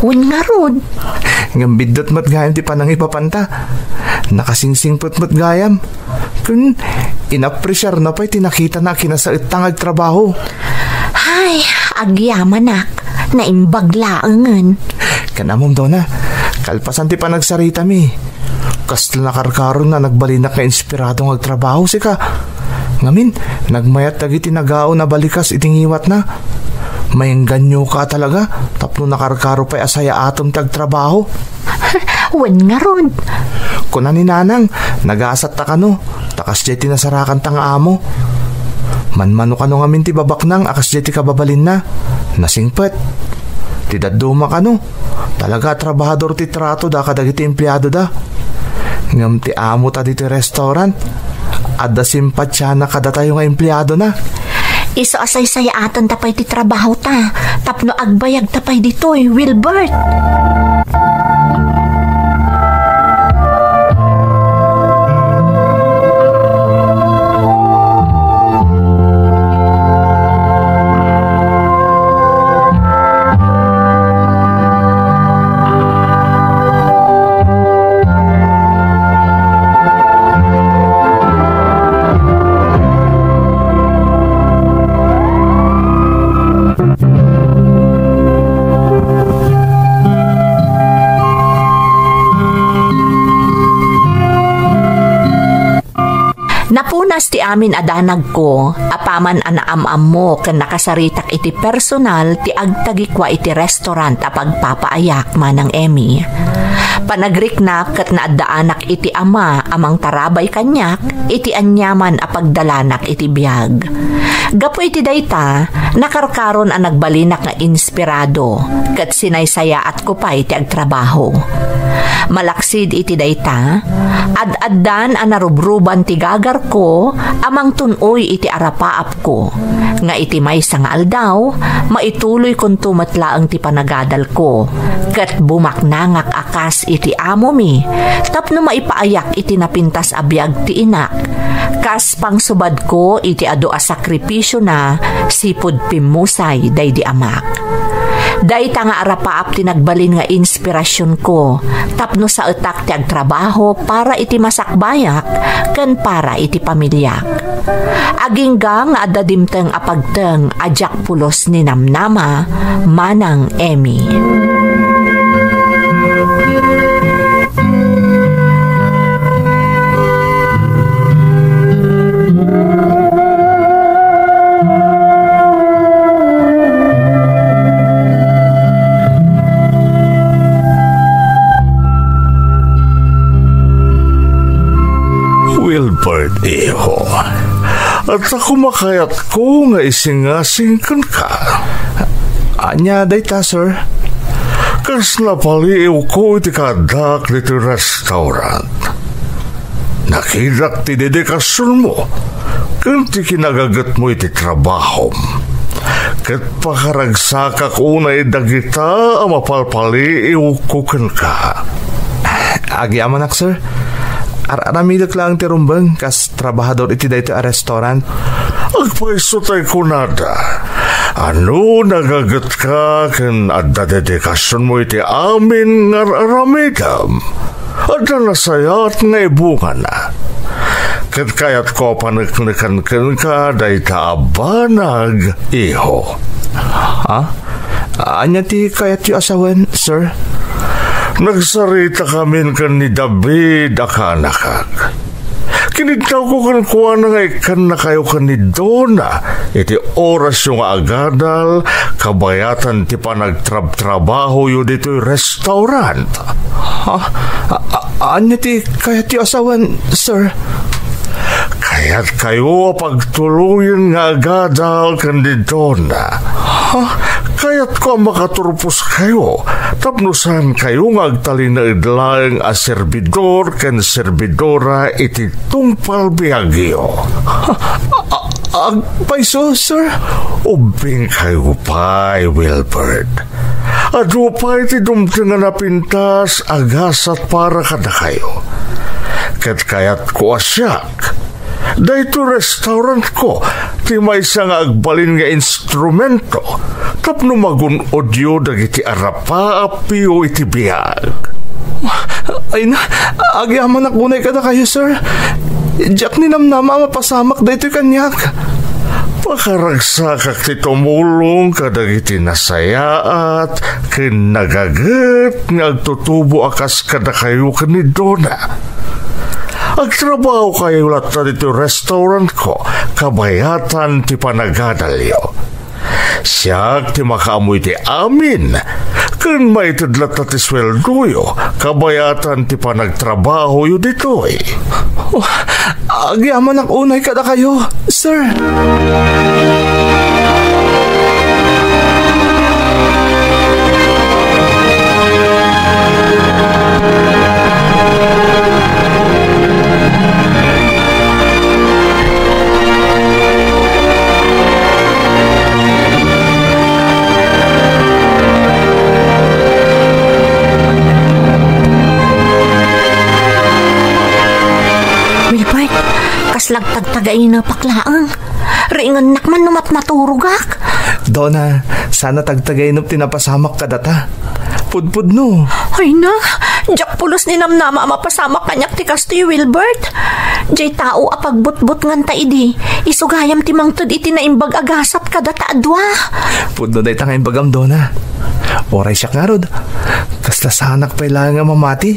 Win nga rod. Ngambidot mat gayam ti panang ipapanta. Nakasingsingpot mat gayam. Kun, inapresyar na pa'y tinakita na kinasait tangag trabaho. Ay, agyaman nak. Naimbaglaangan. Kanamom daw na. Kalpasan ti panagsarita mi. Kasla nakarkaron na nagbalinak na inspiradong agtrabaho sika. Ngamin, nagmayat dagiti nagao na balikas itingiwat na. Mayang ganyo ka talaga. Tapno nakarkaro pa'y asaya atom tagtrabaho. Wan nga ron. Kuna ni nanang, nagasat ta kano. Takas jay tinasarakan tang amo. Manmano kano ngamin ti babaknang akas jay ti kababalin na. Nasingpet. Ti daduma kano. Talaga trabahador ti trato da kadagiti empleyado da. Ngam ti amo ta dito restaurant. Adda simpatya na kada tayo nga empleyado na. Iso asay-saya aton tapay ti trabaho ta. Tapno agbayag tapay ditoy, Wilbert. Napunas ti amin adanag ko, apaman anaam-am mo ken nakasaritak iti personal ti agtagikwa iti restaurant a pagpapaayak manang Emmy. Panagriknak ket naadaanak iti ama amang tarabay kanyak, iti anyaman a pagdalanak iti biag. Gapo iti dayta, nakarkaron a nagbalinak nga inspirado, ket sinaysaya at kupay iti agtrabaho. Malaksid iti dayta, ad-addan a narubruban ti gagar ko, amang tunoy iti arapaap ko. Nga iti maysa nga aldaw, maituloy kung tumatlaang ti panagadal ko. Ket bumaknangak akas iti amo mi, tapno maipaayak iti napintas abiyag ti inak. Kas pangsubad ko iti ado a sakripisyo na sipud pimusay day di amak. Dayta nga arapaap ti nagbalin nga inspirasyon ko. Tapno sa utak ti agtrabaho para iti masakbayak ken para iti pamilyak. Agingga nga adadimteng apagteng ajak pulos ni Namnama manang Emmy. Wilbert, iho. At ako makayat ko nga isingasingkan ka. Anya, dayta, sir. Kas napaliw ko iti kadak dito restaurant. Nakidak ti dedikasyon mo. Kanti kinagagat mo iti trabaho. Kat pakaragsaka ko na idagita ang mapalpaliw ko kan ka. Agi amanak, sir. Aramidok lang ti rumbang kas trabahador iti dayto a restaurant. Agpaiso tayo ko nada. Ano nagagat ka kan adda dedikasyon mo iti amin nga aramidam? Adda nasayat nga ibunga na. Kat kayat ko panagnikan ka dayta abanag, iho. Ha? Anya ti kayat yu asawan, sir? Nagsarita kami kan ni David akanakak. Kinitaw ko kan kuha na nga ikan na kayo kan ni Donna. Iti oras yung agadal, kabayatan ti pa nagtrabaho yun dito yung restaurant. Ha? Anya ti kayat yu asawan, sir? Kaya't kayo pagtuluyin nga agadal kan ni Donna. Ha? Kaya't ko makaturpos kayo. Tapnusan kayo nga agtali na idlaeng a servidor ken servidora iti tungpal biyagyo. Agpaiso, sir? Ubing kayo pa, Wilbert. Ado pa iti dumtingan na pintas agasat para kada kayo. Ket kayat ko asyak. Dahito restaurant ko, ti may isang agbalin nga instrumento, tapno magun audio dagiti arapa apiyo iti biyag. Ay na, agyaman na kunay kada kayo, sir. Diyak ni Namnama mapasamak dahito kanyak. Pakaragsakak ti tumulong kadagiti nasayaat, kinagagat nga agtutubo akas kada kayo kanidona. Agtrabaho kayo lata dito restaurant ko, kabayatan ti panagadalyo. Siyak ti makaamoy ti amin, kan may tidlat na ti sweldoyo, kabayatan ti panagtrabaho yu ditoy. Agyaman ang unay kada kayo, sir. Lagtagtagay na paklaang. Ringan nakman numat maturugak. Donna, sana tagtagay no tinapasamak ka data. Pudpud no. Ay na, jak pulos ni Namnama mapasamak kanyak ti kastoy Wilbert. Jay tao apagbutbut ngan ta idi. Isugayam ti mangtud iti na imbag agasat ka data adwa. Pudno day tangay bagam, Donna. Oray siya nga rod. Kasla sanak pa ilang nga mamati.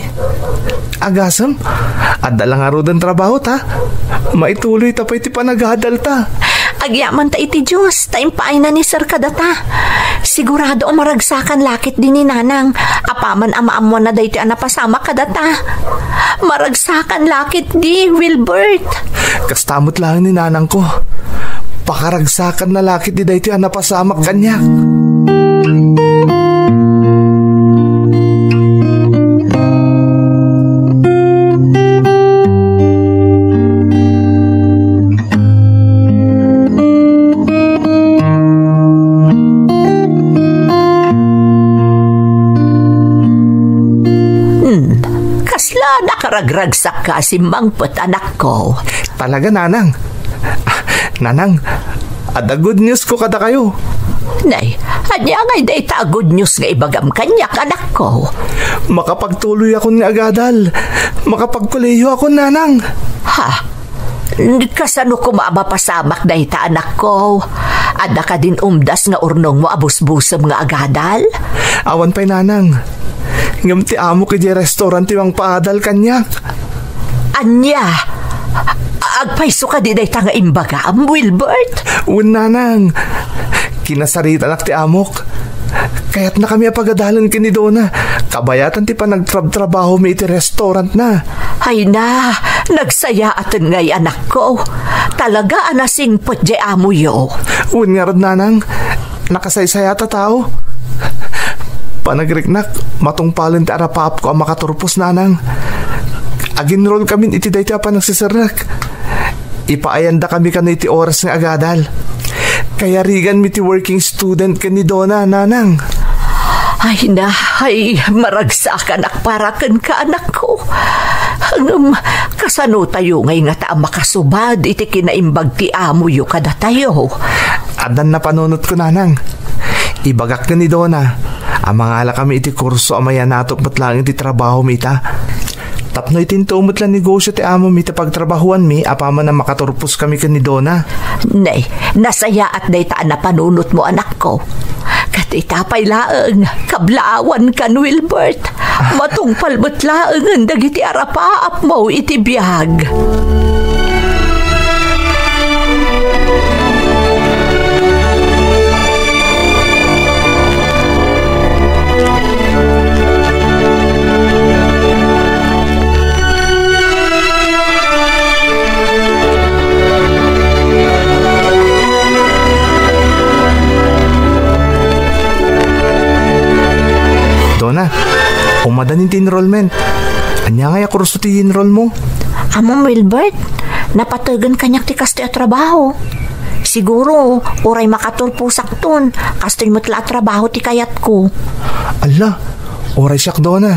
Agasam, adala nga rod ang trabaho ta. Maituloy ta pa iti panagadal ta. Agyaman ta iti Diyos, taimpaay na ni Sir kadata. Sigurado o maragsakan lakit din ni Nanang. Apaman amaamwan na dayti anapasama kadata. Maragsakan lakit di, Wilbert. Kastamot lang ni Nanang ko. Pakaragsakan na lakit di dayti anapasamak kanyak. Nakaragragsak ka si Mangpot, anak ko. Talaga, Nanang. Nanang, ada good news ko kada kayo. Nay, anya ngay day ta good news nga ibagam kanyak anak ko. Makapagtuloy ako ni agadal. Makapagkoleyo ako, nanang. Ha? Kasano ko maabapasamak day ta anak ko? Ada ka din umdas nga urnong mo abus-busam nga agadal? Awan pa'y nanang. Ngam ti amo ki di restaurant tiwang paadal kanyak. Anya? Agpaiso ka di day ta nga imbagam, Wilbert? Un, nanang. Kinasarita nak ti amok. Kaya't na kami apagadalan kini Dona. Kabayatan ti pa nagtrabaho mi iti restaurant na. Ay na, nagsaya atan ngay anak ko. Talaga anasing putje amo yo. Un nga rod, nanang. Nakasaysaya ta tao. Panagriknak, matungpalin ti arapap ko ang makaturpos, nanang. Aginroll kami iti day ti pa nagsisirnak. Ipaayanda kami kano iti oras nga agadal. Kaya rigan mi ti working student ka ni Dona, nanang. Ay na, ay maragsakan akparakan ka anak ko. Hanggang kasano tayo ngay nga ta makasubad iti kinaimbag ti amo yu kada tayo. Adan na panunot ko, nanang. Ibagak ka ni Dona. Amangala kami iti kurso amaya natok matlang iti trabaho mi ta. Tapno itintumot lang negosyo ti amo mi ta pagtrabahuan mi apaman na makaturpos kami ka ni Dona. Nay, nasaya at day taan na panunot mo anak ko. Katitapay laeng, kablaawan kan Wilbert. Matungpalbot laeng ang dagiti arapaap mo iti biyag. Dona, umadanin ti enrollment. Anya nga kurso ti enroll mo? Amang Wilbert, napatagan kanyak ti kastoy at trabaho. Siguro, oray makatulpusak ton, kastoy matla at trabaho ti kayat ko. Ala, oray siyak, Dona.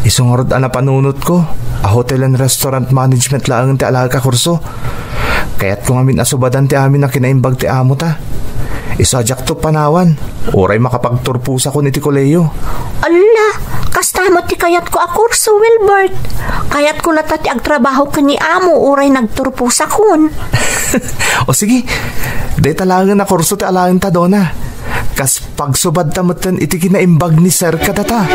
Isungorod na panunot ko. A hotel and restaurant management lang ti alaga ka kurso. Kaya't kung amin asubadan ti amin na kinaimbag ti amo ta. Isadyak to panawan. Oray makapagturpusa ko ni ti koleyo. Ala, kastamot ti kayat ko a kurso, Wilbert. Kayat ko natati ag trabaho ka ni amo, oray nagturpusa kun. O sige, day talagang na kurso ti alagang ta, Dona. Kas pagsubad tamatan iti kinaimbag ni Sir katata.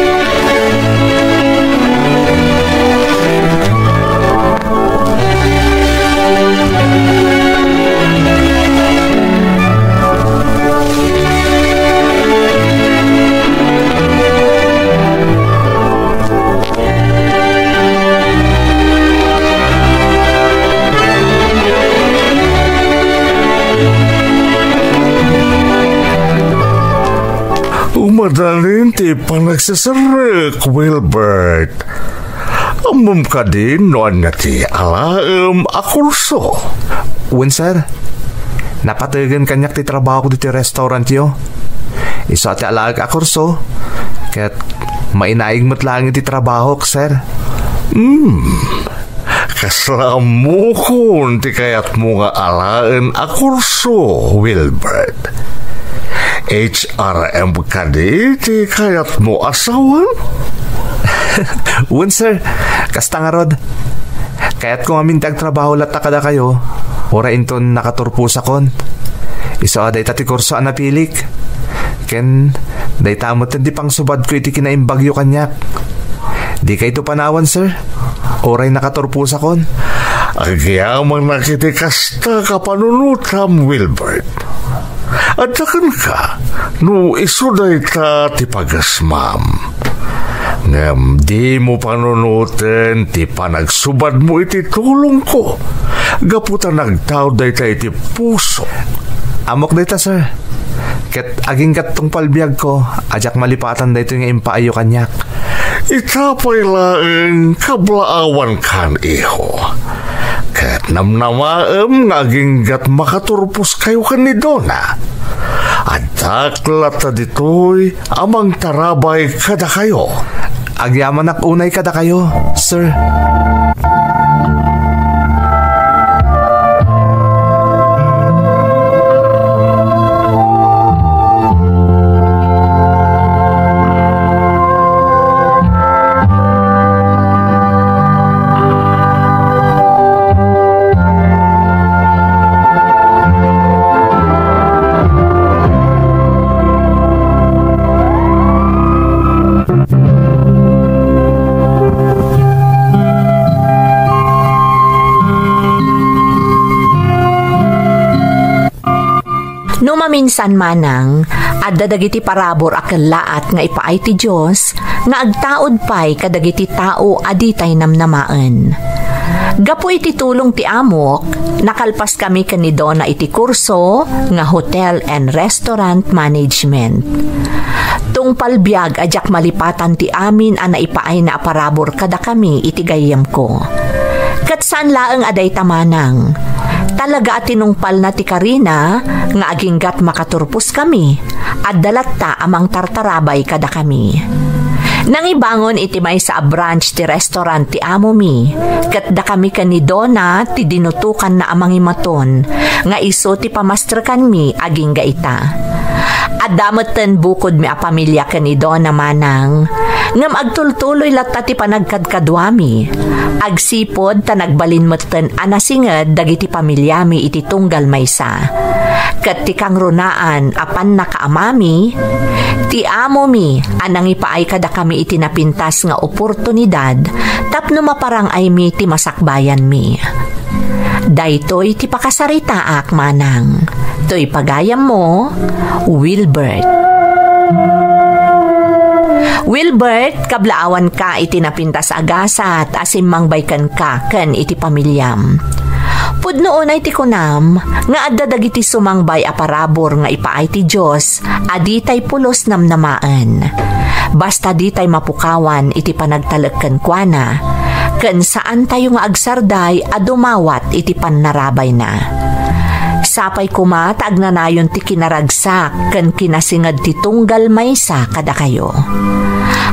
Umadalin ti panagsasarik, Wilbert. Amom ka din noan nga ti alaem a kurso. Wen, sir. Napatagan kanyak ti trabaho ko dito restaurant yo. Isa ti alag a kurso. Kaya't mainaig mo't lang iti trabaho ko, sir. Kaslamukon ti kayat mo nga alaen a kurso, Wilbert. HRM ka di ti kayat mo asawan? Wen, sir. Kasta nga rod. Kaya't kung amin tagtrabaho lata kada kayo, ora inton nakaturpusa kon. Isa day tati kurso anapilik. Ken, day tamot di pang subad ko iti kinaimbagyo kanyak. Di ka ito panawan, sir. Oray nakaturpusa kon. Agyaman na kiti kasta kapanunutam, Wilbert. At takan ka, no isuday ta ti pagasmam. Ngam di mo panunutin ti panagsubad mo iti tulong ko. Gaputa nagtao day ta iti puso. Amok day ta, sir. Ket aging katong palbiag ko, ajak malipatan day ito nga impaayo kanyak. Itapay laeng kablaawan kan, iho. Ket namnamaem ngaging gat makaturpos kayo kan ni Dona. At taklata ditoy amang tarabay kada kayo. Agyaman ak unay kada kayo, sir. Maminsan manang, adda dagiti parabor akalaat nga ipaay ti Diyos, nga agtaod pay kadagiti tao aditay namnamaan. Gapu iti tulong ti amok, nakalpas kami kanido na iti kurso nga Hotel and Restaurant Management. Tungpal biag ajak malipatan ti amin ana ipaay na parabor kada kami iti gayem ko. Kat saan laeng aday tamanang, talaga atinungpal na ti Karina nga aginggat makaturpos kami at dalatta amang tartarabay kada kami. Nangibangon iti may sa branch ti restaurant ti amo mi, kat da kami kanidona ti dinutukan na amang imaton nga iso ti pamasterkan mi aging gaita. At dametten bukod mi a pamilya kanidona manang, ngam agtultuloy latta ti panagkadkadwami. Agsipod ta nagbalin metten anasinged dagiti pamilyami iti tunggal maysa. Kat ti kang runaan apan nakaamami, ti amo mi anang ipaay kada kami iti napintas nga oportunidad tapno maparang ay mi ti masakbayan mi. Daytoy ti pakasaritaak manang. To'y pagayam mo, Wilbert. Wilbert, kablaawan ka iti napintas agasat asim mangbaykan ka ken iti pamilyam. Pudno unay ti kunam, nga adda dagiti sumangbay a parabor nga ipaay ti Diyos, aditay pulos namnamaan. Basta ditay mapukawan iti panagtalekken kuana, ken saan tayo nga agsarday a dumawat iti pannarabay na. Sapay kuma taagnanayon ti kinaragsak ken kinasinged ti tunggal maysa kada kayo.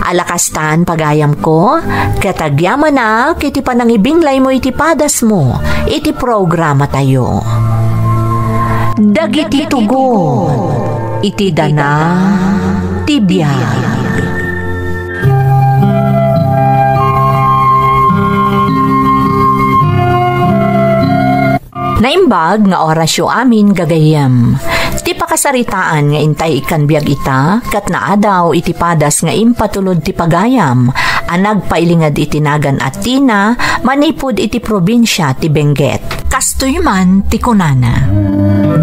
Alakastan pagayam ko, katagyaman na kiti panangibinglay mo iti padas mo, iti programa tayo. Dagiti tugon, iti dana, tibiyag. Naimbag nga orasyo amin gagayem. Ti pakasaritaan nga intay ikan biag ita, kat naadaw iti padas nga impatulod ti pagayam, anag pailingad iti nagan at tina, manipod iti probinsya ti Benguet. Kastoy man ti kunana.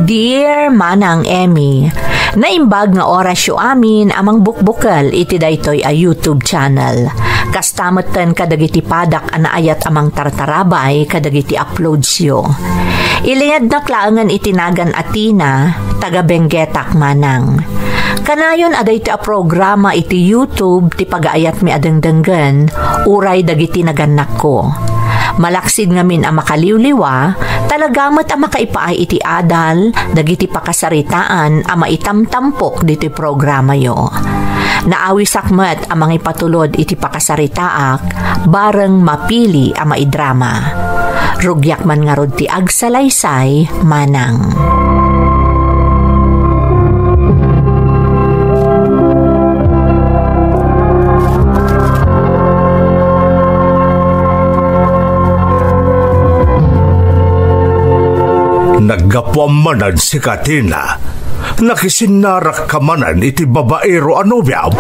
Dear Manang Emmy, naimbag nga orasyo amin amang bukbukal iti daytoy a YouTube channel. Kastametten kadagiti padak anaayat amang tartarabay kadagiti uploads yo. Ilingad na klaangan itinagan atina, taga Benguetak manang. Kanayon aday ti a programa iti YouTube ti pagaayat mi adengdenggen, uray dagiti naganak ko. Malaksid ngamin ang makaliwliwa, talagamat ang makaipaay iti adal, dagiti pakasaritaan ang maitamtampok diti programa yo. Naawisakmat ang mga ipatulod iti pakasaritaak, bareng mapili ang maidrama. Rugyak man nga rod ti agsalaysay manang. Naggapuamanan si Katina. Nakisinarak ka manan iti babaero ano biyaw?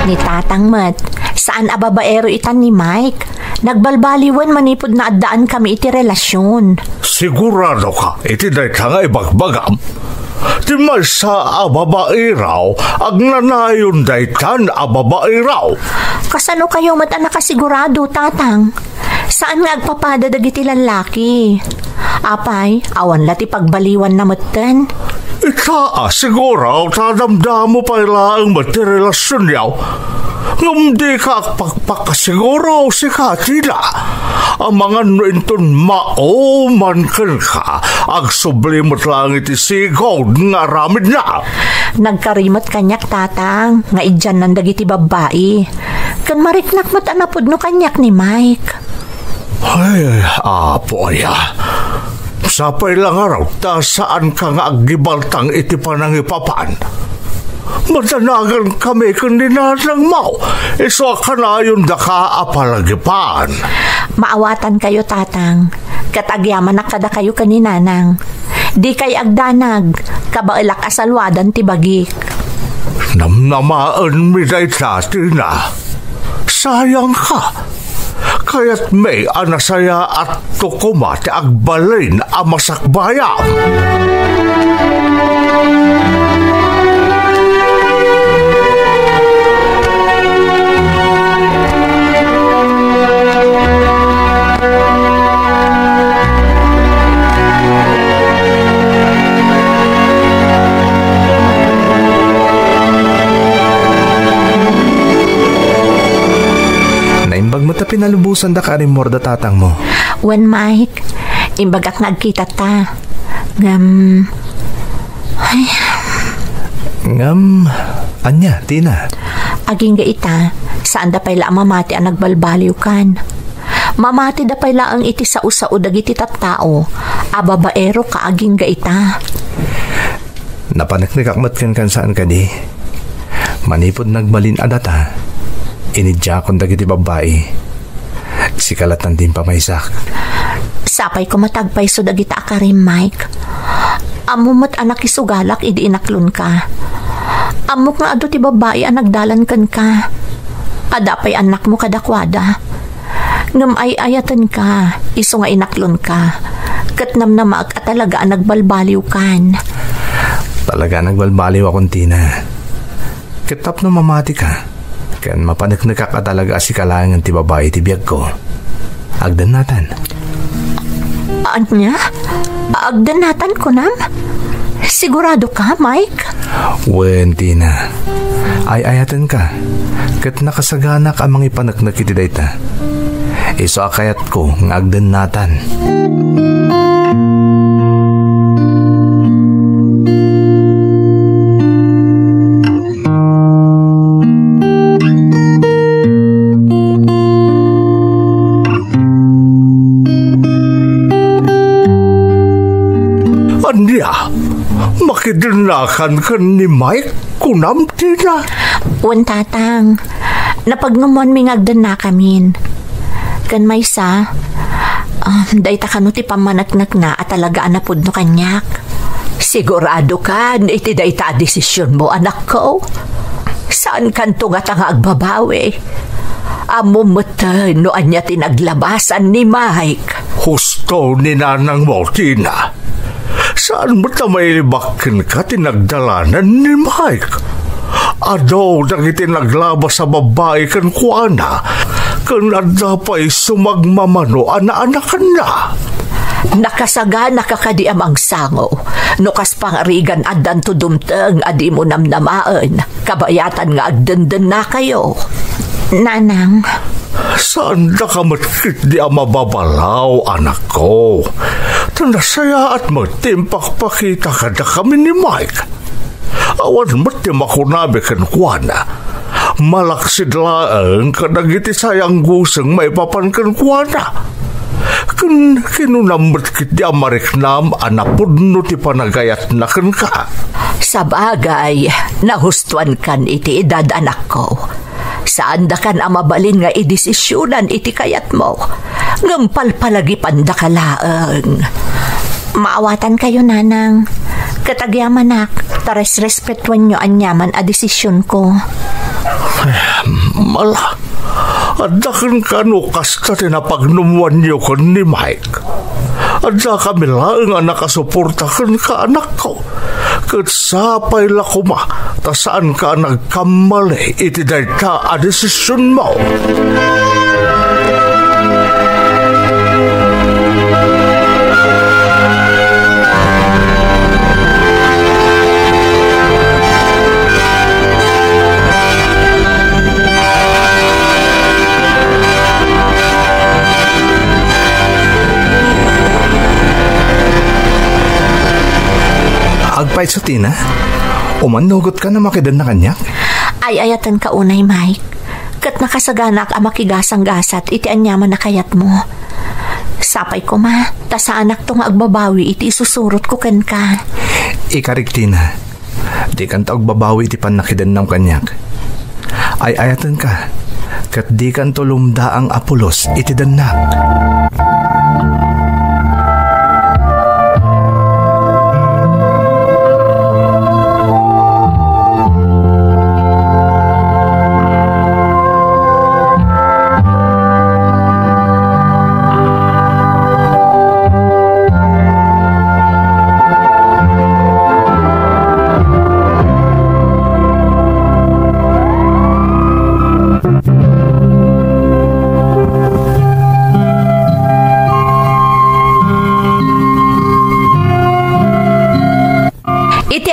Ni Tatang Mat, saan a babaero itan ni Mike? Nagbalbaliwan manipod na addaan kami iti relasyon. Sigurado ka, iti day ka nga ibagbagam. Ti may sa ababairaw, agnanayon day kan ababairaw. Kasano kayo mat nakasigurado, Tatang? Saan nga agpapada dagiti lalaki? Apay, awan lati pagbaliwan na matten. Ika, siguro, tadamdamo pa ilaang matirelasyon yaw. Ngumdi ka pagpakasiguro si Katina. Ang mga nuinton maoman ka, agsublimot lang iti sigod nga ramid na. Nagkarimot kanyak, Tatang, nga idyan nandagiti babae. Kan mariknak matanapod no kanyak ni Mike. Ay, apo ya. Sapay lang araw, ta saan ka nga agibaltang iti panangipapan? Madanagan kami kandinatang mau, iso ka na yung daka apalagipan. Maawatan kayo, Tatang. Katagyaman na kada kayo kaninanang. Di kay agdanag, kabailak asalwadan ti bagik. Namnamaan mi day Tatina. Sayang ka. Kaya't may anasaya at tukuma ti agbalin a masakbayam. Naimbag mo ta pinalubusan da ka rin morda tatang mo. Wen Mike, imbagak nagkita ta. Anya, Tina? Aging gaita, saan da payla mamati ang nagbalbaliw kan. Mamati da payla ang iti sa usao dagiti tattao, ababaero ka aging gaita. Napanaknikakmat kan saan ka di. Manipod nagbalin adata. Inidya kong dagiti babae. Sikalatan din pamaysak. Sapay ko matagpay so dagita akarim, Mike. Amumot anak isugalak idi inaklon ka. Amok nga ado ti babae ang nagdalan kan ka. Adapay anak mo kadakwada. Ngam ay ayatan ka, iso nga inaklon ka. Katnam na maag at talaga ang nagbalbaliw kan. Talaga nagbalbaliw akong Tina. Kitap no mamati ka. Kan mapanaknaka ka talaga si kalangan ti babae ti biyag ko. Agdan natan. Anya? Agdan natan ko nam? Sigurado ka, Mike? Wen, Tina. Ay ayatan ka. Kat nakasaganak amang ipanaknak iti dayta. Iso akayat ko ng agdan natan. Anya, makidanakan ka ni Mike kunam, Tina. Wan tatang, napagnumon mi ngagdan na kamin. Kan may sa, dayta kano ti pamanaknak na at talagaan na pud no kanyak. Sigurado ka, iti dayta desisyon mo, anak ko. Saan kanto nga tanga agbabawi? Amumutay no anya tinaglabasan ni Mike. Husto ni nanang mo, Tina. Saan mo tamaylibakin ka tinagdalanan ni Mike? Adaw nang itinaglabas sa babae kan kuana, kan adapay sumagmamano ana-anakan na. Nakasaga nakakadi amang sango. Nukas pangarigan adan to dumteng adi mo namnamaan. Kabayatan nga agdandan na kayo. Nanang, Saan na ka matkit di mababalaw, anak ko? Tanasaya at magtimpakpakita ka na kami ni Mike. Awan matim ako nabi kan kuana. Malaksid laang ka nagiti sayang gusang may papan kan kuana. Kan kinunamot kit di amariknam anapod no ti panagayat na kan ka. Sa bagay, nahustuan kan iti edad anak ko. Saan da kan amabalin nga idesisyonan iti kayat mo. Ngampal palagi panda kalaang. maawatan kayo, nanang. Katagyaman nak, tares respetuan nyo anyaman a desisyon ko. Mala, adakan ka no kasta tinapagnumuan niyo ko ni Mike. Adda kami lang nga nakasuportakan ka, anak ko. Katsapay lakuma, ta saan ka nagkamali, iti dahil ka a desisyon mo. Agpait sa Tina, umanugot ka na makidan na kanyak? Ay ayatan ka unay, Mike. Kat nakasaganak a makigasang-gasat iti anyaman na kayat mo. Sapay ko ma, ta sa anak tong agbabawi iti isusurot ko ken ka. Ikarik Tina, di kan ta agbabawi iti panakidan ng kanyak. Ay ayatan ka, kat di kan to lumda ang apulos iti danak.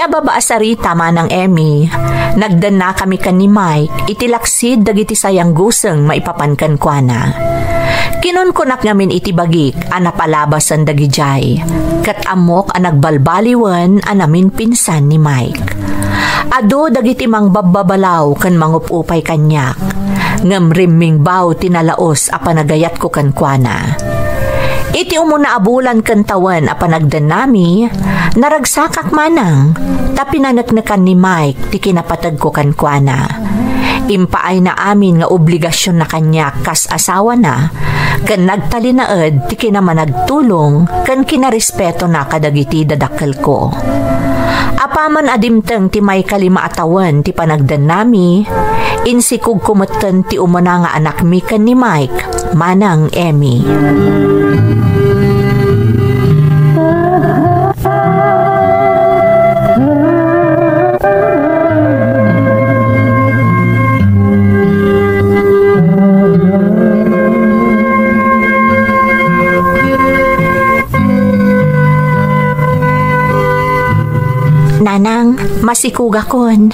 ababa asarita manang Emmy, nagdan na kami kan ni Mike, itilaksid dagiti sayang guseng maipapankan kwa na. Kinunkunak ngamin iti bagik anapalabasan dagijay, kat amok ang nagbalbaliwan anamin pinsan ni Mike. Ado dagiti mang bababalaw kan mangupupay kanyak, ngamrimming baw tinalaos a panagayat ko kan kwa na. Iti umuna abulan kan tawan a panagdan nami, naragsakak manang, tapinanaknakan ni Mike ti kinapatag ko kan kwa na. Impaay na amin nga obligasyon na kanya kas asawa na, kan nagtalinaed ti kinamanagtulong, kan kinarespeto na kadagiti dadakkel ko. Apaman adimteng ti may kalima atawan ti panagdan nami, insikog kumatan ti umuna nga anak mi kan ni Mike, manang Emmy. Nanang, masikuga kon.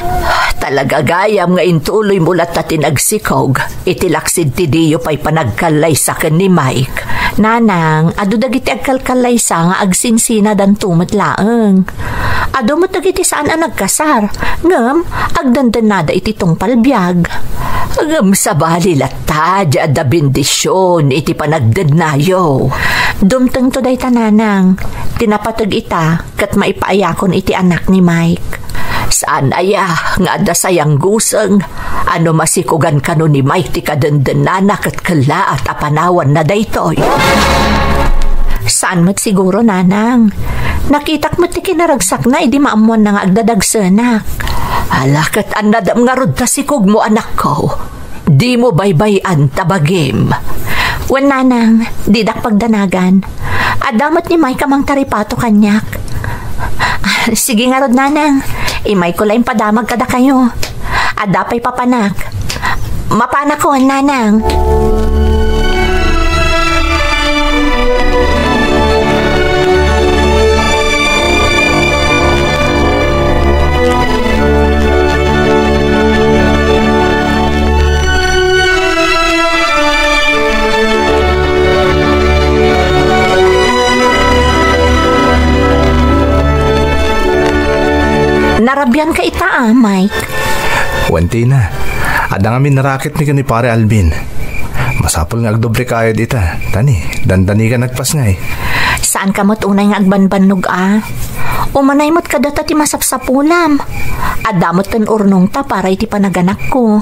Talaga gayam nga intuloy mulat na tinagsikog, itilaksid ti Dio pa'y panagkalay sa ken ni Mike. Nanang, adu dagiti agkalkalay sa nga agsinsina dan tumat laeng. Adu mo dagiti saan ang nagkasar, ngam agdandanada iti tong palbiag. Ngam sa bali latta, da bendisyon, iti panagdadnayo. Dumteng to day tananang, tinapatag ita, kat maipaayakon iti anak ni Mike. Saan aya, nga da sayang guseng, ano masikugan kano ni Mike ti kadandanana kat kalaat apanawan na daytoy. Saan mat siguro, nanang? Nakitak mat ti kinaragsak na, idi maamuan na nga agdadagsanak. Alakat anadam nga rod tasikog mo anak ko. Di mo baybayan tabagim. Wan nanang, didak pagdanagan. Adamat ni Mike amang taripato kanyak. Sige nga rod nanang, imay ko lang padamag kada kayo. Adapay papanak. Mapanak ko, nanang. Narabyan ka ita Mike. Wanti na. Ada nga narakit ni pare Alvin. Masapol nga agdobre kayo dita. Tani, dandani ka nagpas nga eh. Saan ka mo't unay nga agbanbanog Umanay mo't kadata ti masapsapulam. Adamot kan urnong ta para iti panaganak ko.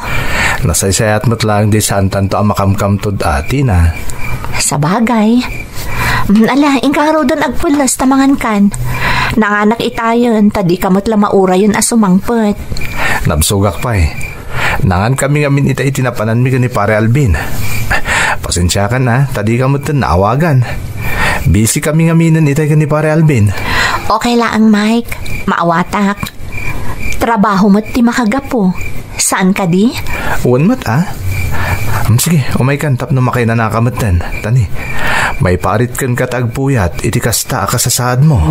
Nasaysayat mo't lang di saan tanto ang makamkam to ati na. Sa bagay. Ala, ingkaraw doon agpulas tamangan kan. Nanganak itayon, tadi kamot lamaura yun asumangpet. Nabsugak pa eh. Nangan kami ngamin ita itinapanan mi ni pare Alvin. Pasensya ka na, tadi kamot naawagan. Busy kami ngaminan ita ni pare Alvin. Okay lang Mike, maawatak. Trabaho mo't ti makagapo. Saan ka di? Uwan mat sige, umay kan tap no makay na nakamatan. Tani, may parit kan katagpuyat, iti kasta kasasad mo.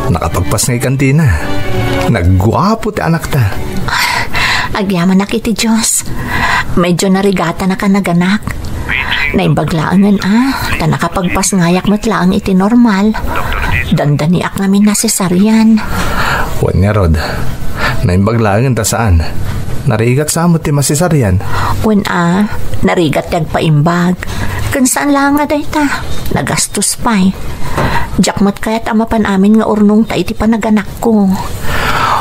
Nakapagpas ngay kantina. Naggwapo ti anak ta. Agyaman na kiti Diyos. Medyo narigata na ka naganak. Naimbaglaangan ta nakapagpas ngayak matlaang iti normal. Dandaniak namin na cesarian. Huwag nga Rod. Naimbaglaangan ta saan? Narigat sa amot ti masisaryan. Narigat yag paimbag. Kansan lang nga dayta, nagastos pa'y. Jakmat kaya't amapan amin nga urnong ta iti panaganak ko.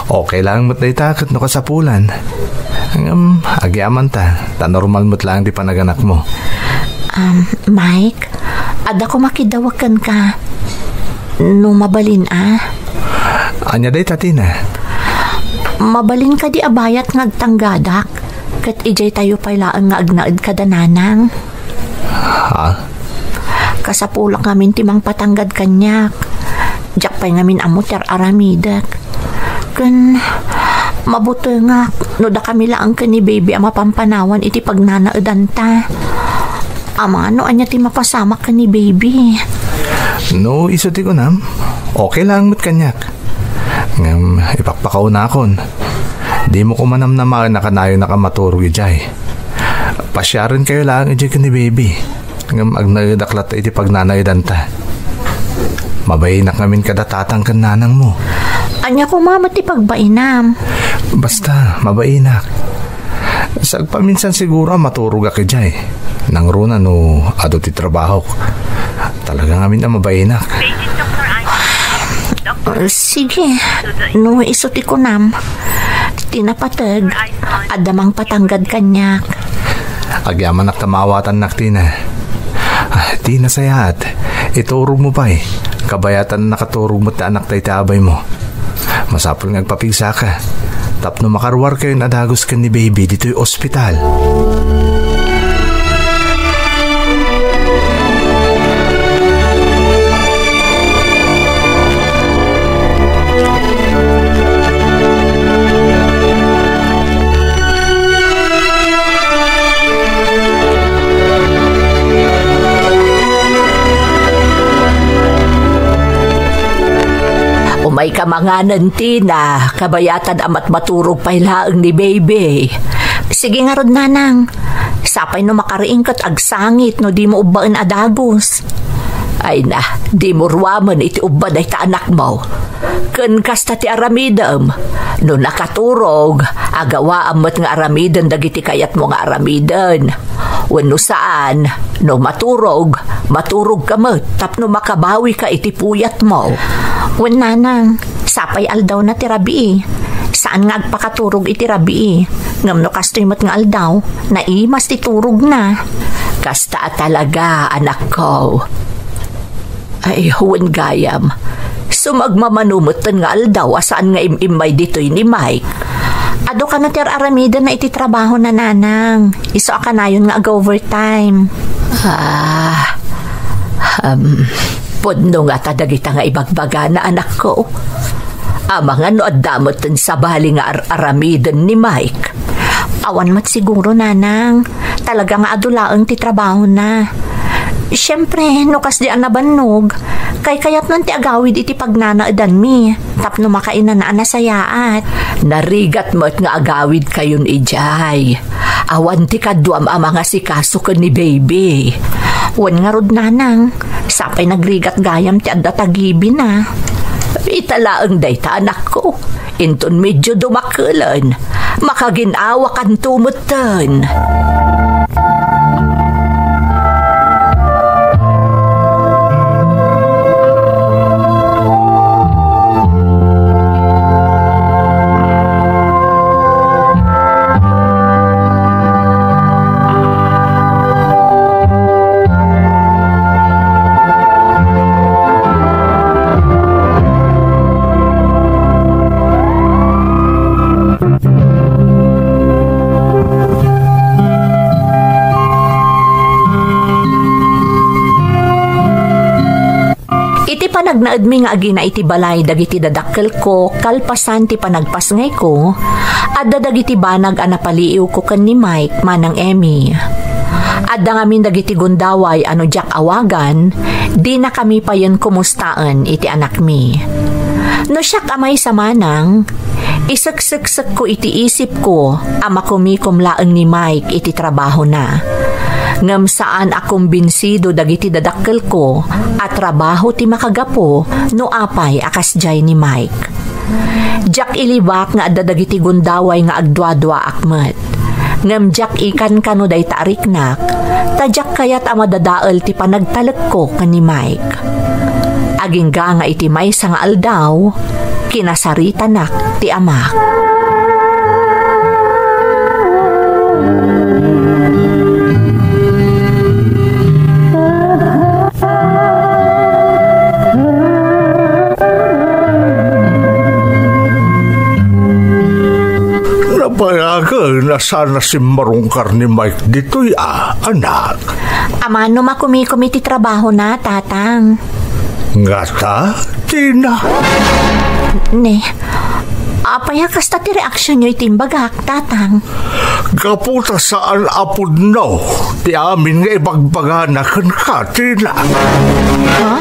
Okay lang mo't dayta kat no kasapulan. Agyaman ta normal mo't lang di panaganak mo. Mike, ada ko makidawakan ka. No mabalin Anya day tatina? Mabalin ka di abayat ngagtanggadak. Kat ijay tayo pailaan nga agnaid kadananang. Ha? Kasapulak ngamin timang patanggad kanyak. Jak pa'y ngamin amuter aramidak. Kan mabuto nga no da kami laang ka ni baby ama pampanawan iti pagnanaadan ta. Ama ano anya ti mapasamak ka ni baby? No, isuti ko nam. Okay lang mo't kanyak. Ipakpakaw na akon. Di mo ko manamnamaan na kanayo nakamaturog ijay. Pasyarin kayo lang ijay ka ni baby. Agnadaklat iti pagnanaidan ta. Mabayinak namin kadatatang kan nanang mo. Anya ko mama ti pagbainam. Basta, mabayinak. Sagpaminsan siguro maturog ak ijay. Nang runa no ado ti trabaho. Talaga ngamin na mabayinak. Sige, no isuti ko nam. Tinapatag, adamang patanggad kanyak. Agyaman nak tamawatan nak tina. Tina sayat, iturog mo pa kabayatan nakaturog mo ta anak tay tabay mo. Masapol ngagpapigsa ka. Tapno makarwar kayo na adagos ka ni baby dito'y ospital. Umay kamanganan tina, kabayatan amat maturog pailaang ni baby. Sige nga rod nanang, sapay no makariingkat agsangit no di mo ubaan adagos. Ay na, di mo ruwaman iti ubad ay ta anak mo. Ken kasta ti aramidam, no nakaturog, agawa amat nga aramidan dagiti kayat mo nga aramidan. Wano saan, no maturog kamot, tapno makabawi ka iti puyat mo. Wan nanang, sapay aldaw na ti rabi. Saan nga agpakaturog iti rabi? Ngam no kastoy mat nga aldaw, naimas ti turog na. Kasta talaga, anak ko. Ay, huwan gayam. Sumagmamanumutan nga aldaw, asaan nga imimay dito'y ni Mike. Ado ka na ti aramida na iti trabaho na nanang. Iso ka na yun nga ag-overtime. Podno nga tadagita nga ibagbaga na anak ko. Mga no adamotan sa bali nga aramidan ni Mike. Awan mat siguro nanang. Talaga nga adulaang ti trabaho na. Siyempre, no kas di anabanog. Kayat nun ti agawid iti pagnanaadan mi. Tapno makaina na anasayaat. Narigat mo't nga agawid kayon ijay. Awan ti kaduam mga sikaso ka ni baby. Wan nga rod nanang. Sapay nagrigat gayam ti adda tagibi na. Italaang dayta anak ko. Inton medyo dumakulan. Makaginawa kan tumutan. Nagnaad mi nga agina iti balay dagiti dadakkel ko kalpasan ti panagpasngay ko adda dagiti banag anapaliiw ko ken ni Mike manang Emmy. Adda ngamin dagiti gundaway ano jak awagan di na kami payon kumustaan iti anak mi. No siyak amay sa manang isagsagsag ko iti isip ko ama kumikumlaeng ni Mike iti trabaho na. Ngam saan akong binsido dagiti dadakkel ko at trabaho ti makagapo no apay akas jay ni Mike. Jak ilibak nga adadagiti gundaway nga agdwa-dwa akmet. Ngam jak ikan kano day taariknak, tadyak kayat amadadaal ti panagtalek ko ni Mike. Aging nga iti may nga aldaw, kinasarita nak ti amak. Napayagan na sana si marungkar ni Mike dito'y anak. Amano makumi-kumi ti trabaho na, tatang. Ngata, Tina. Ne, apaya kasta ti reaksyon nyo itimbagak, tatang. Kaputa saan apod no, ti amin nga ibagbaganakan ka, Tina. Ha?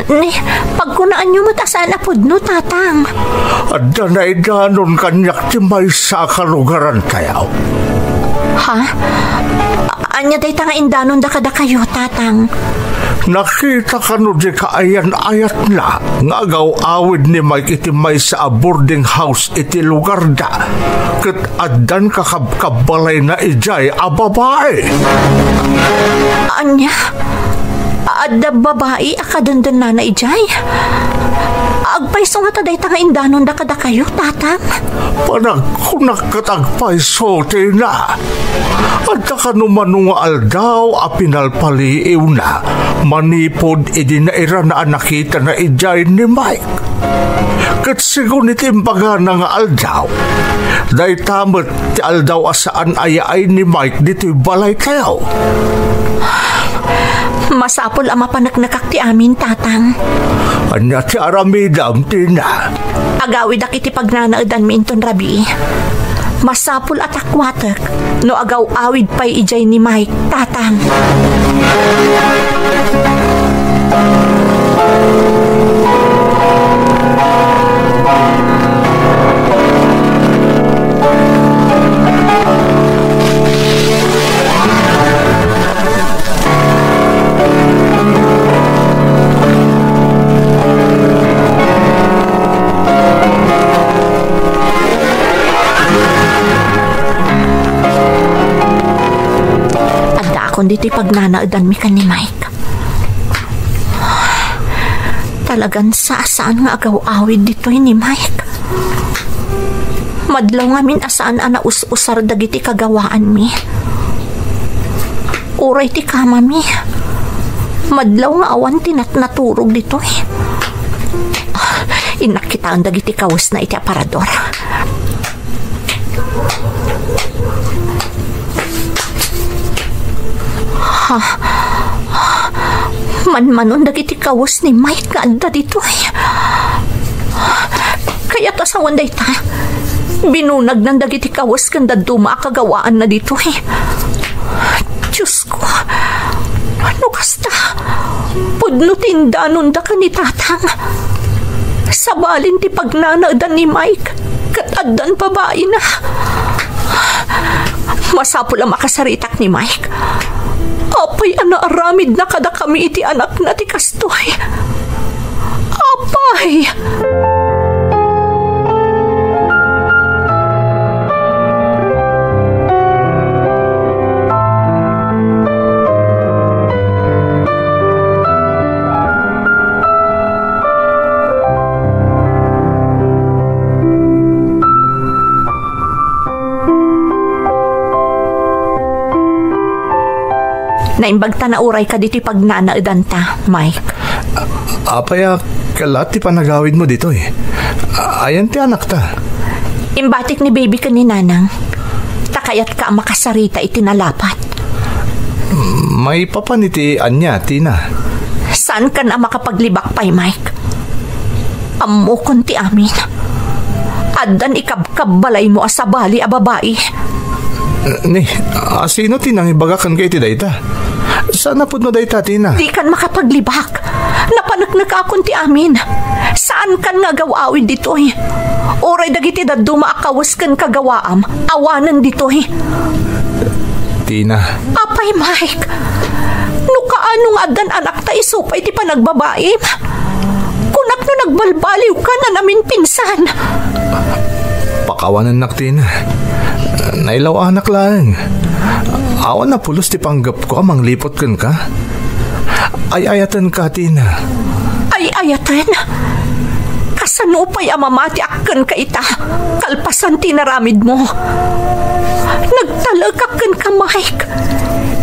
Ne, pagkunaan nyo matasaan apod no, tatang. At na idanon kanyak ti may sa kalugaran tayaw. Ha? Anya day tanga indanon da kada kayo, tatang. Nakita ka no di kaayan-ayat na nga agaw-awid ni Mike iti may sa boarding house iti lugar da. Kat adan kakabbalay na ijay a babae. Anya? Adda babae akadandan na ijay? Agpaiso nga taday tanga indanon da kada kayo, tatang. Panagkunak katagpaiso, Tina. At kanumanong aldaw a pinalpaliiw na manipod idinaira na nakita na ijay ni Mike. Kat sigun itimbaga na nga aldaw, day tamat ti aldaw asaan ayaay ni Mike dito'y balay kayaw. Masapol ang mapanaknakak ti amin, tatang. Anya ti aramidam, Tina. Agawid ak iti pagnanaadan mi inton rabi. Masapul at akwatek no agaw-awid pa'y ijay ni Mike, tatang. Kundi ti pagnanaadan mi kan ni Mike. Talagan saan nga agaw-awid dito ni Mike. Madlaw nga min asaan ana us-usar dagiti kagawaan mi. Uray ti kama mi. Madlaw nga awan tinatnaturog dito eh. Inakitaan dagiti kawas na iti aparador. Man-manon dagiti kawas ni Mike nga anda dito eh. Kaya tasawan day ta, binunag ng dagiti kawas kanda duma kagawaan na dito eh. Diyos ko, ano kasta? Pudno tindanon da ka ni tatang. Sabalin ti pagnanaadan ni Mike, kataddan babae na. Masapul ang makasaritak ni Mike. Apay ana aramid na kada kami iti anak na ti kastoy. Apay! Naimbagta na uray ka dito pagnanaadan ta, Mike. Apaya, kalati pa nagawid mo dito eh. Ayan ti anak ta. Imbatik ni baby ka ni nanang. Takayat ka makasarita itinalapat. May papaniti anya, Tina. Saan ka na makapaglibak pa'y, Mike? Amukon ti amin. Adan ikabkabbalay mo asabali a babae. Ni, sino tinang ibagakan kay ti dayta? Saan napod mo dayta, Tina? Di kan makapaglibak. Napanagnak akon ti amin. Saan kan nga gawawid dito eh? Oray dagiti daduma akawas kan kagawaam. Awanan dito eh. Tina. Apay, Mike. No kaanong adan anak ta isupay ti panagbabaim? Unak no nagbalbaliw ka na namin pinsan. Pakawanan nak, Tina. Nailaw anak lang. Awan na pulos ti panggap ko amang lipot kan ka. Ay-ayatan ka, Tina. Ay-ayatan? Kasano pa'y amamati akan ka ita? Kalpasan tinaramid mo. Nagtalagakan ka, Mike.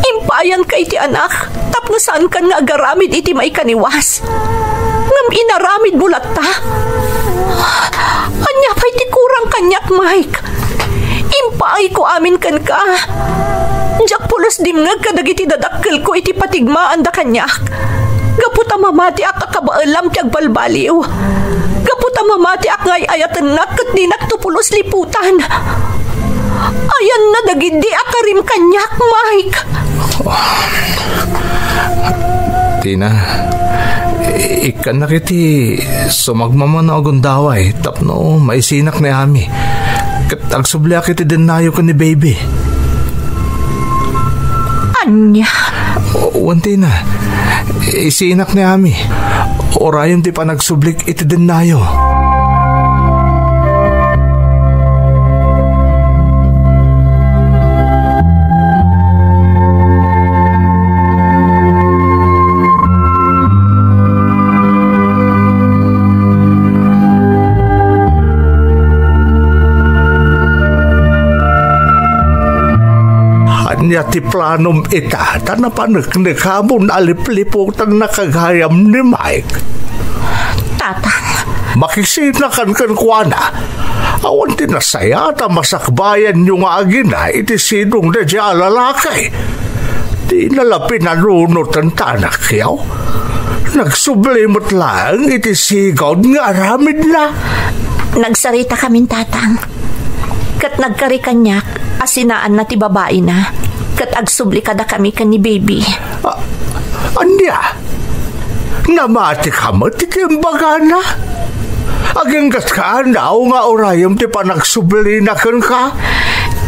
Impayan ka iti anak. Tapno saan ka nga agaramid iti may kaniwas. Ngam inaramid mo lata. Anya pa'y ti kurang kanyak, Mike. Impaay ko amin kan ka. Diyak pulos dimngag ka dagiti dadakkel ko iti patigmaan da kanyak. Gaputa mamati ak akabaalam ti agbalbaliw. Gaputa mamati ak ngay ayatan nak kat di naktupulos liputan. Ayan na dagidi akarim kanyak, Mike. Tina, ikan na kiti sumagmama na agundaway tapno maisinak ni Ami. Kat agsublia kiti denayo ko ni baby. Anya? Wan, Tina, isinak ni Ami. Orayon ti panagsublik iti denayo. Anya ti planom ita, tanapanek-nek hamon alip-liputan na kagayam ni Mike. Tatang. Makisinakan kan kuana. Awan tinasaya ta masakbayan yung agina iti sinong na dya lalakay. Di nalapin na runot ang tanak yaw. Nagsublimot lang iti sigod nga aramid na. Nagsarita kamin, Tatang. Kat nagkarikanyak, asinaan na ti babae na. Kat agsubli kada kami kan ni baby. Anya? Namati ka mo ti kimbagana? Aginggat ka na o nga orayam ti panagsubli na kan ka?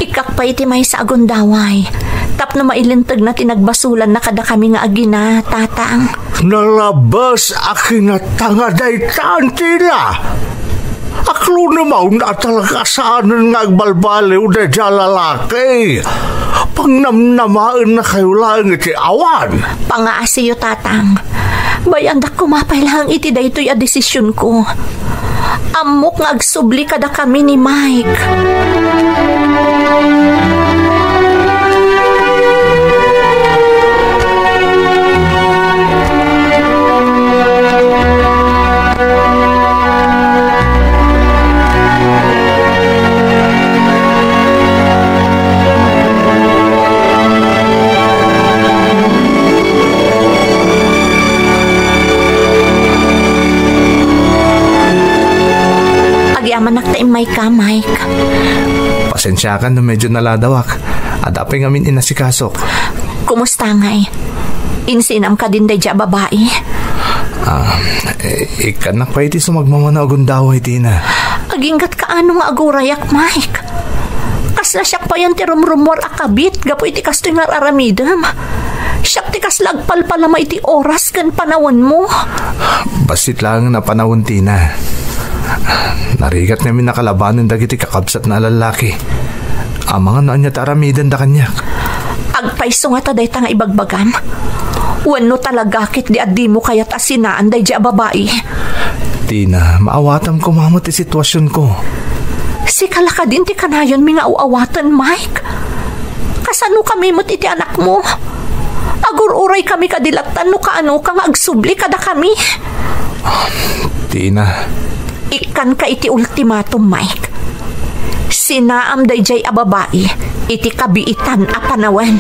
Ikak pa iti may sa agundaway. Tapno mailintag na tinagbasulan na kada kami nga agina, Tatang. Nalabas akin na tangaday tantila. Aklo naman na talaga saanan nga agbalbaliw na dya lalaki. Pangnamnamaan na kayo lang iti awan. Pangaasiyo, Tatang. Bayandak kumapay lang iti daytoy a desisyon ko. Amok nga agsubli kada kami ni Mike. Manak ta imay ka, Mike. Pasensya ka na medyo naladawak. Adapay ngamin inasikasok. Kumusta ngay? Insinam ka din day dya babae? Ikanak pa iti sumagmama na agundaway, Tina. Aginggat ka ano nga agurayak, Mike. Kasla siyak pa yan ti rumrumor akabit. Gapo iti kastoy nga aramidam. Siyak ti kaslag palpalama iti oras kan panawon mo. Basit lang na panawon, Tina. Narigat namin nakalabanan dagiti kakabsat na lalaki. Mga naan niya taramidan da kanyak. Agpaiso nga taday ta nga ibagbagam. Wano talaga kit di addi mo kaya't asinaan day dya babae. Tina, maawatam ko mamot ti sitwasyon ko. Si kalaka din ti kanayon mi nga uawatan, Mike. Kasano kami mo't iti anak mo? Agururay kami kadilatan no kaano ka nga agsubli kada kami. Tina, ikan ka iti ultimatum, Mike. Sinaam dayjay a babae, iti kabiitan a panawen.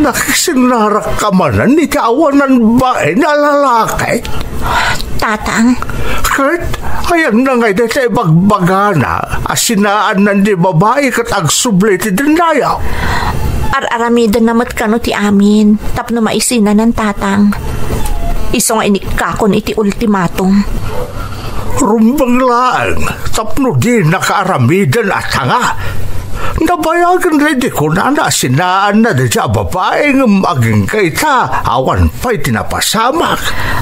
Nakisinarak ka manan ni kaawanan ba na lalaki? tatang. Kahit ayan na nga ito sa ibagbagana, asinaan ng di babae kat agsubli ti dinayaw. Aramida namat kano ti amin, tapno maisina ng tatang. Iso nga inikakon iti ultimatum. Rumbang lang, tapno di nakaaramidan at nga. Nabayagan rin di ko na sinaan na di siya babaeng maging kaita, awan pa'y tinapasamak.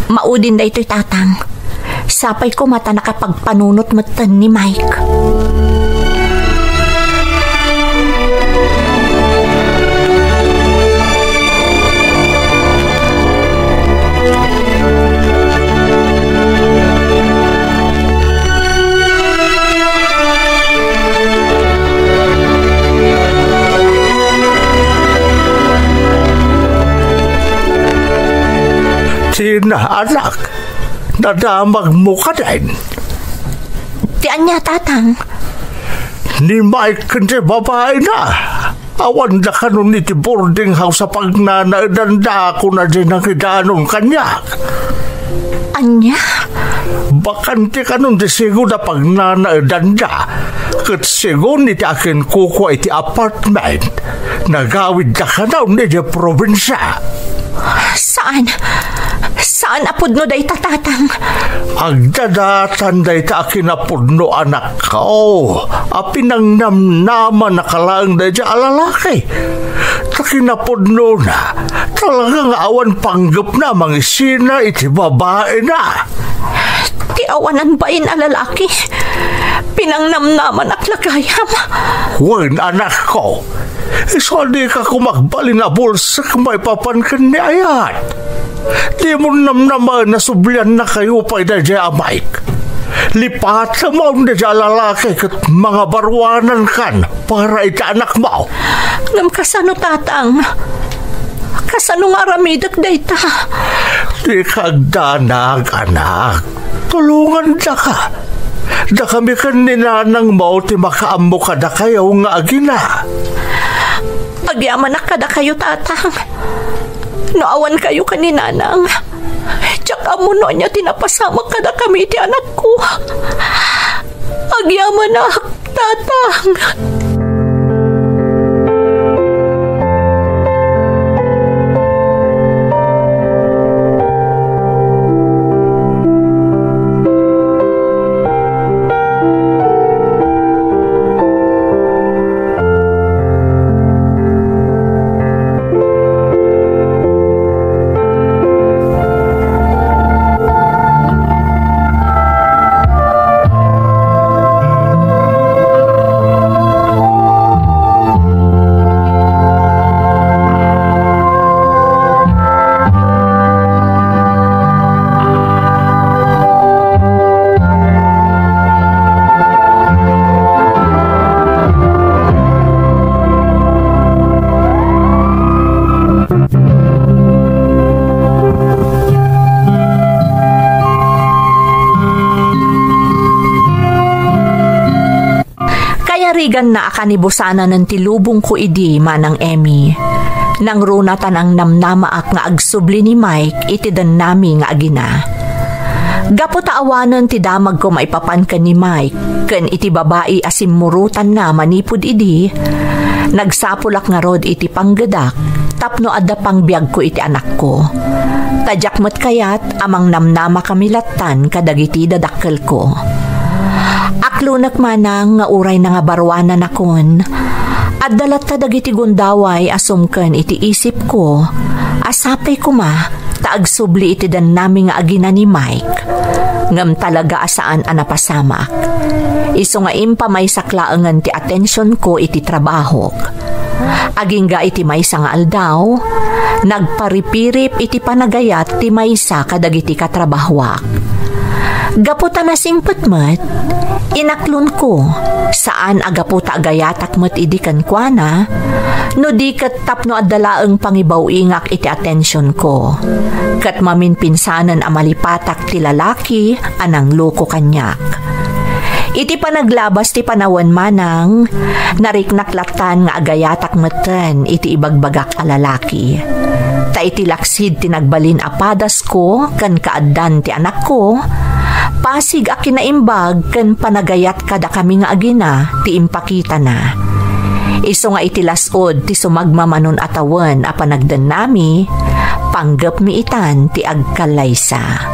Maudin na ito'y tatang. Sapay ko mata nakapagpanunot matan ni Mike. Tina, anak, nadamag mo ka din. Tiyan niya, tatang. Ni Mike kandi babae na. Awan na ka nun iti boarding house sa pagnanaedanda ako na din ang idanon kanya. Anya? Bakante ka nun di sigo na pagnanaedanda. Kat sigo ni ti akin kuko iti apartment. Nagawid na ka nun iti probinsya. Saan? Saan apudno day tatang? Agdadatan day ta akinapudno anak ko. Apinang namnaman nakalaang day dya alalaki. Takinapudno na. Talagang awan panggap na mangisina iti babae na. Ti awanan ba in alalaki? Pinangnamnaman at lagayam. Wen anak ko. Iso di ka kumagbali na bulsak may papankan ni ayat. Di mo namnaman na sublian na kayo pa'y na dya, Mike. Lipat sa mo na dya lalaki kat mga barwanan kan para ita anak mo. Ngam kasano tatang? Kasano nga ramidak dayta? Di kagdanag, anak. Tulungan da ka. Da kami kan ninanang mo ti makaammo ka da kayo nga agina. Agyaman na kada kayo tatang. Naawan kayo kaninanang. Tsaka mo no niya tinapasama kada kami ti anak ko. Agyaman na tatang. Rigan na akanibusana ng tilubong ko idi manang Emmy. Nang runatan ang namnamaak nga agsubli ni Mike iti dan nami nga agina. Gapotaawanan ti damag ko maipapan ka ni Mike ken iti babae asimmurutan na manipud idi. Nagsapulak nga rod iti panggadak tapno adda pang biag ko iti anak ko. Tadyak met kayat amang namnama kamilatan kadagiti dadakkel ko. Aklunak manang nga uray na nga barwanan akon. At dalat ta dagiti gundaway asumken iti isip ko. Asapay ko ma, taagsubli iti dan nami nga agina ni Mike. Ngam talaga asaan anapasamak. Iso nga impa may saklaangan ti atensyon ko iti trabaho. Agingga iti maysa nga aldaw, nagparipirip iti panagayat ti maysa kadagiti katrabahwak. Gaputa na singpet met, inaklon ko, saan agaputa agayatak met idikan kwa na, no di kat tapno adalaang pangibaw ingak iti atensyon ko. Kat maminpinsanan amalipatak ti lalaki anang loko kanyak. Iti panaglabas ti panawan manang, nariknaklatan nga agayatak meten iti ibagbagak a lalaki. Ta iti laksid tinagbalin apadas ko kan kaaddan ti anak ko, pasig a kinaimbag kan panagayat kada kami nga agina ti impakita na. Iso nga iti lasod ti sumagmamanon atawan a panagdan nami, panggap mi itan ti agkalaysa.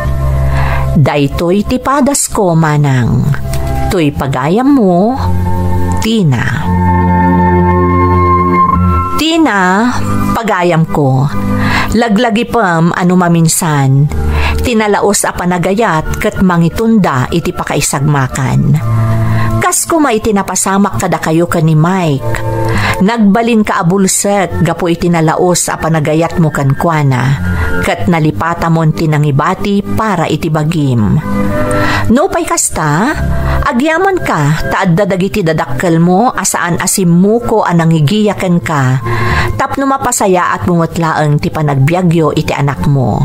Daytoy ti padas ko manang, to'y pagayam mo, Tina. Tina, pagayam ko, laglagi pam ano maminsan, tinalaos a panagayat ket mangitunda iti pakaisagmakan. Kas kuma iti napasamak kada kayo ka ni Mike, nagbalin ka abulset gapo iti nalaos a panagayat mo kankwana, ket nalipata mon tinangibati para iti bagim. No pay kasta, agyaman ka taadda dagiti dadakkel mo asaan asim mo ko anangigiyaken ka, tapno mapasaya at mumutlaeng ti panagbiagyo iti anak mo.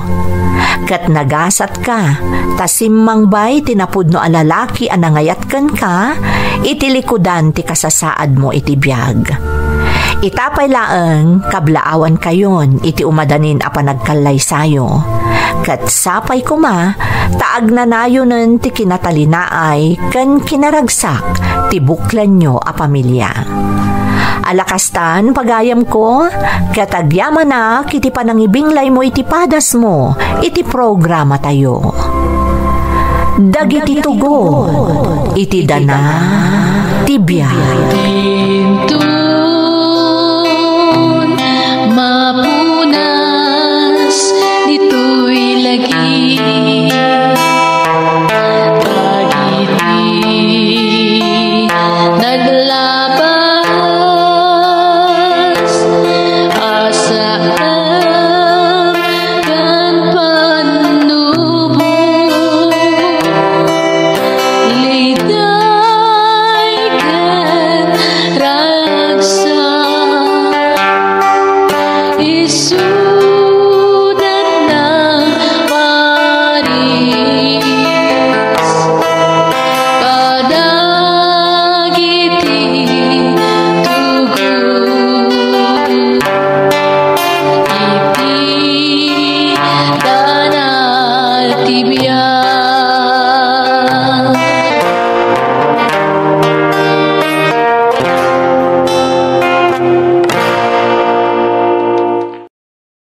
Ket nagasat ka, tasimmang bay tinapudno a lalaki anangayatken ka, iti likudan ti kasasaad mo iti biag. Itapay laeng kablaawan kayon iti umadanin a panagkalay sayo. Ket sapay kuma, taag na nayonen ti kinatalinaay ken kinaragsak ti buklan nyo a pamilya. Alakastan pagayam ko, katagyaman na kiti panangibinglay mo iti padas mo, iti programa tayo. Dagiti tugo, iti dana, tibya.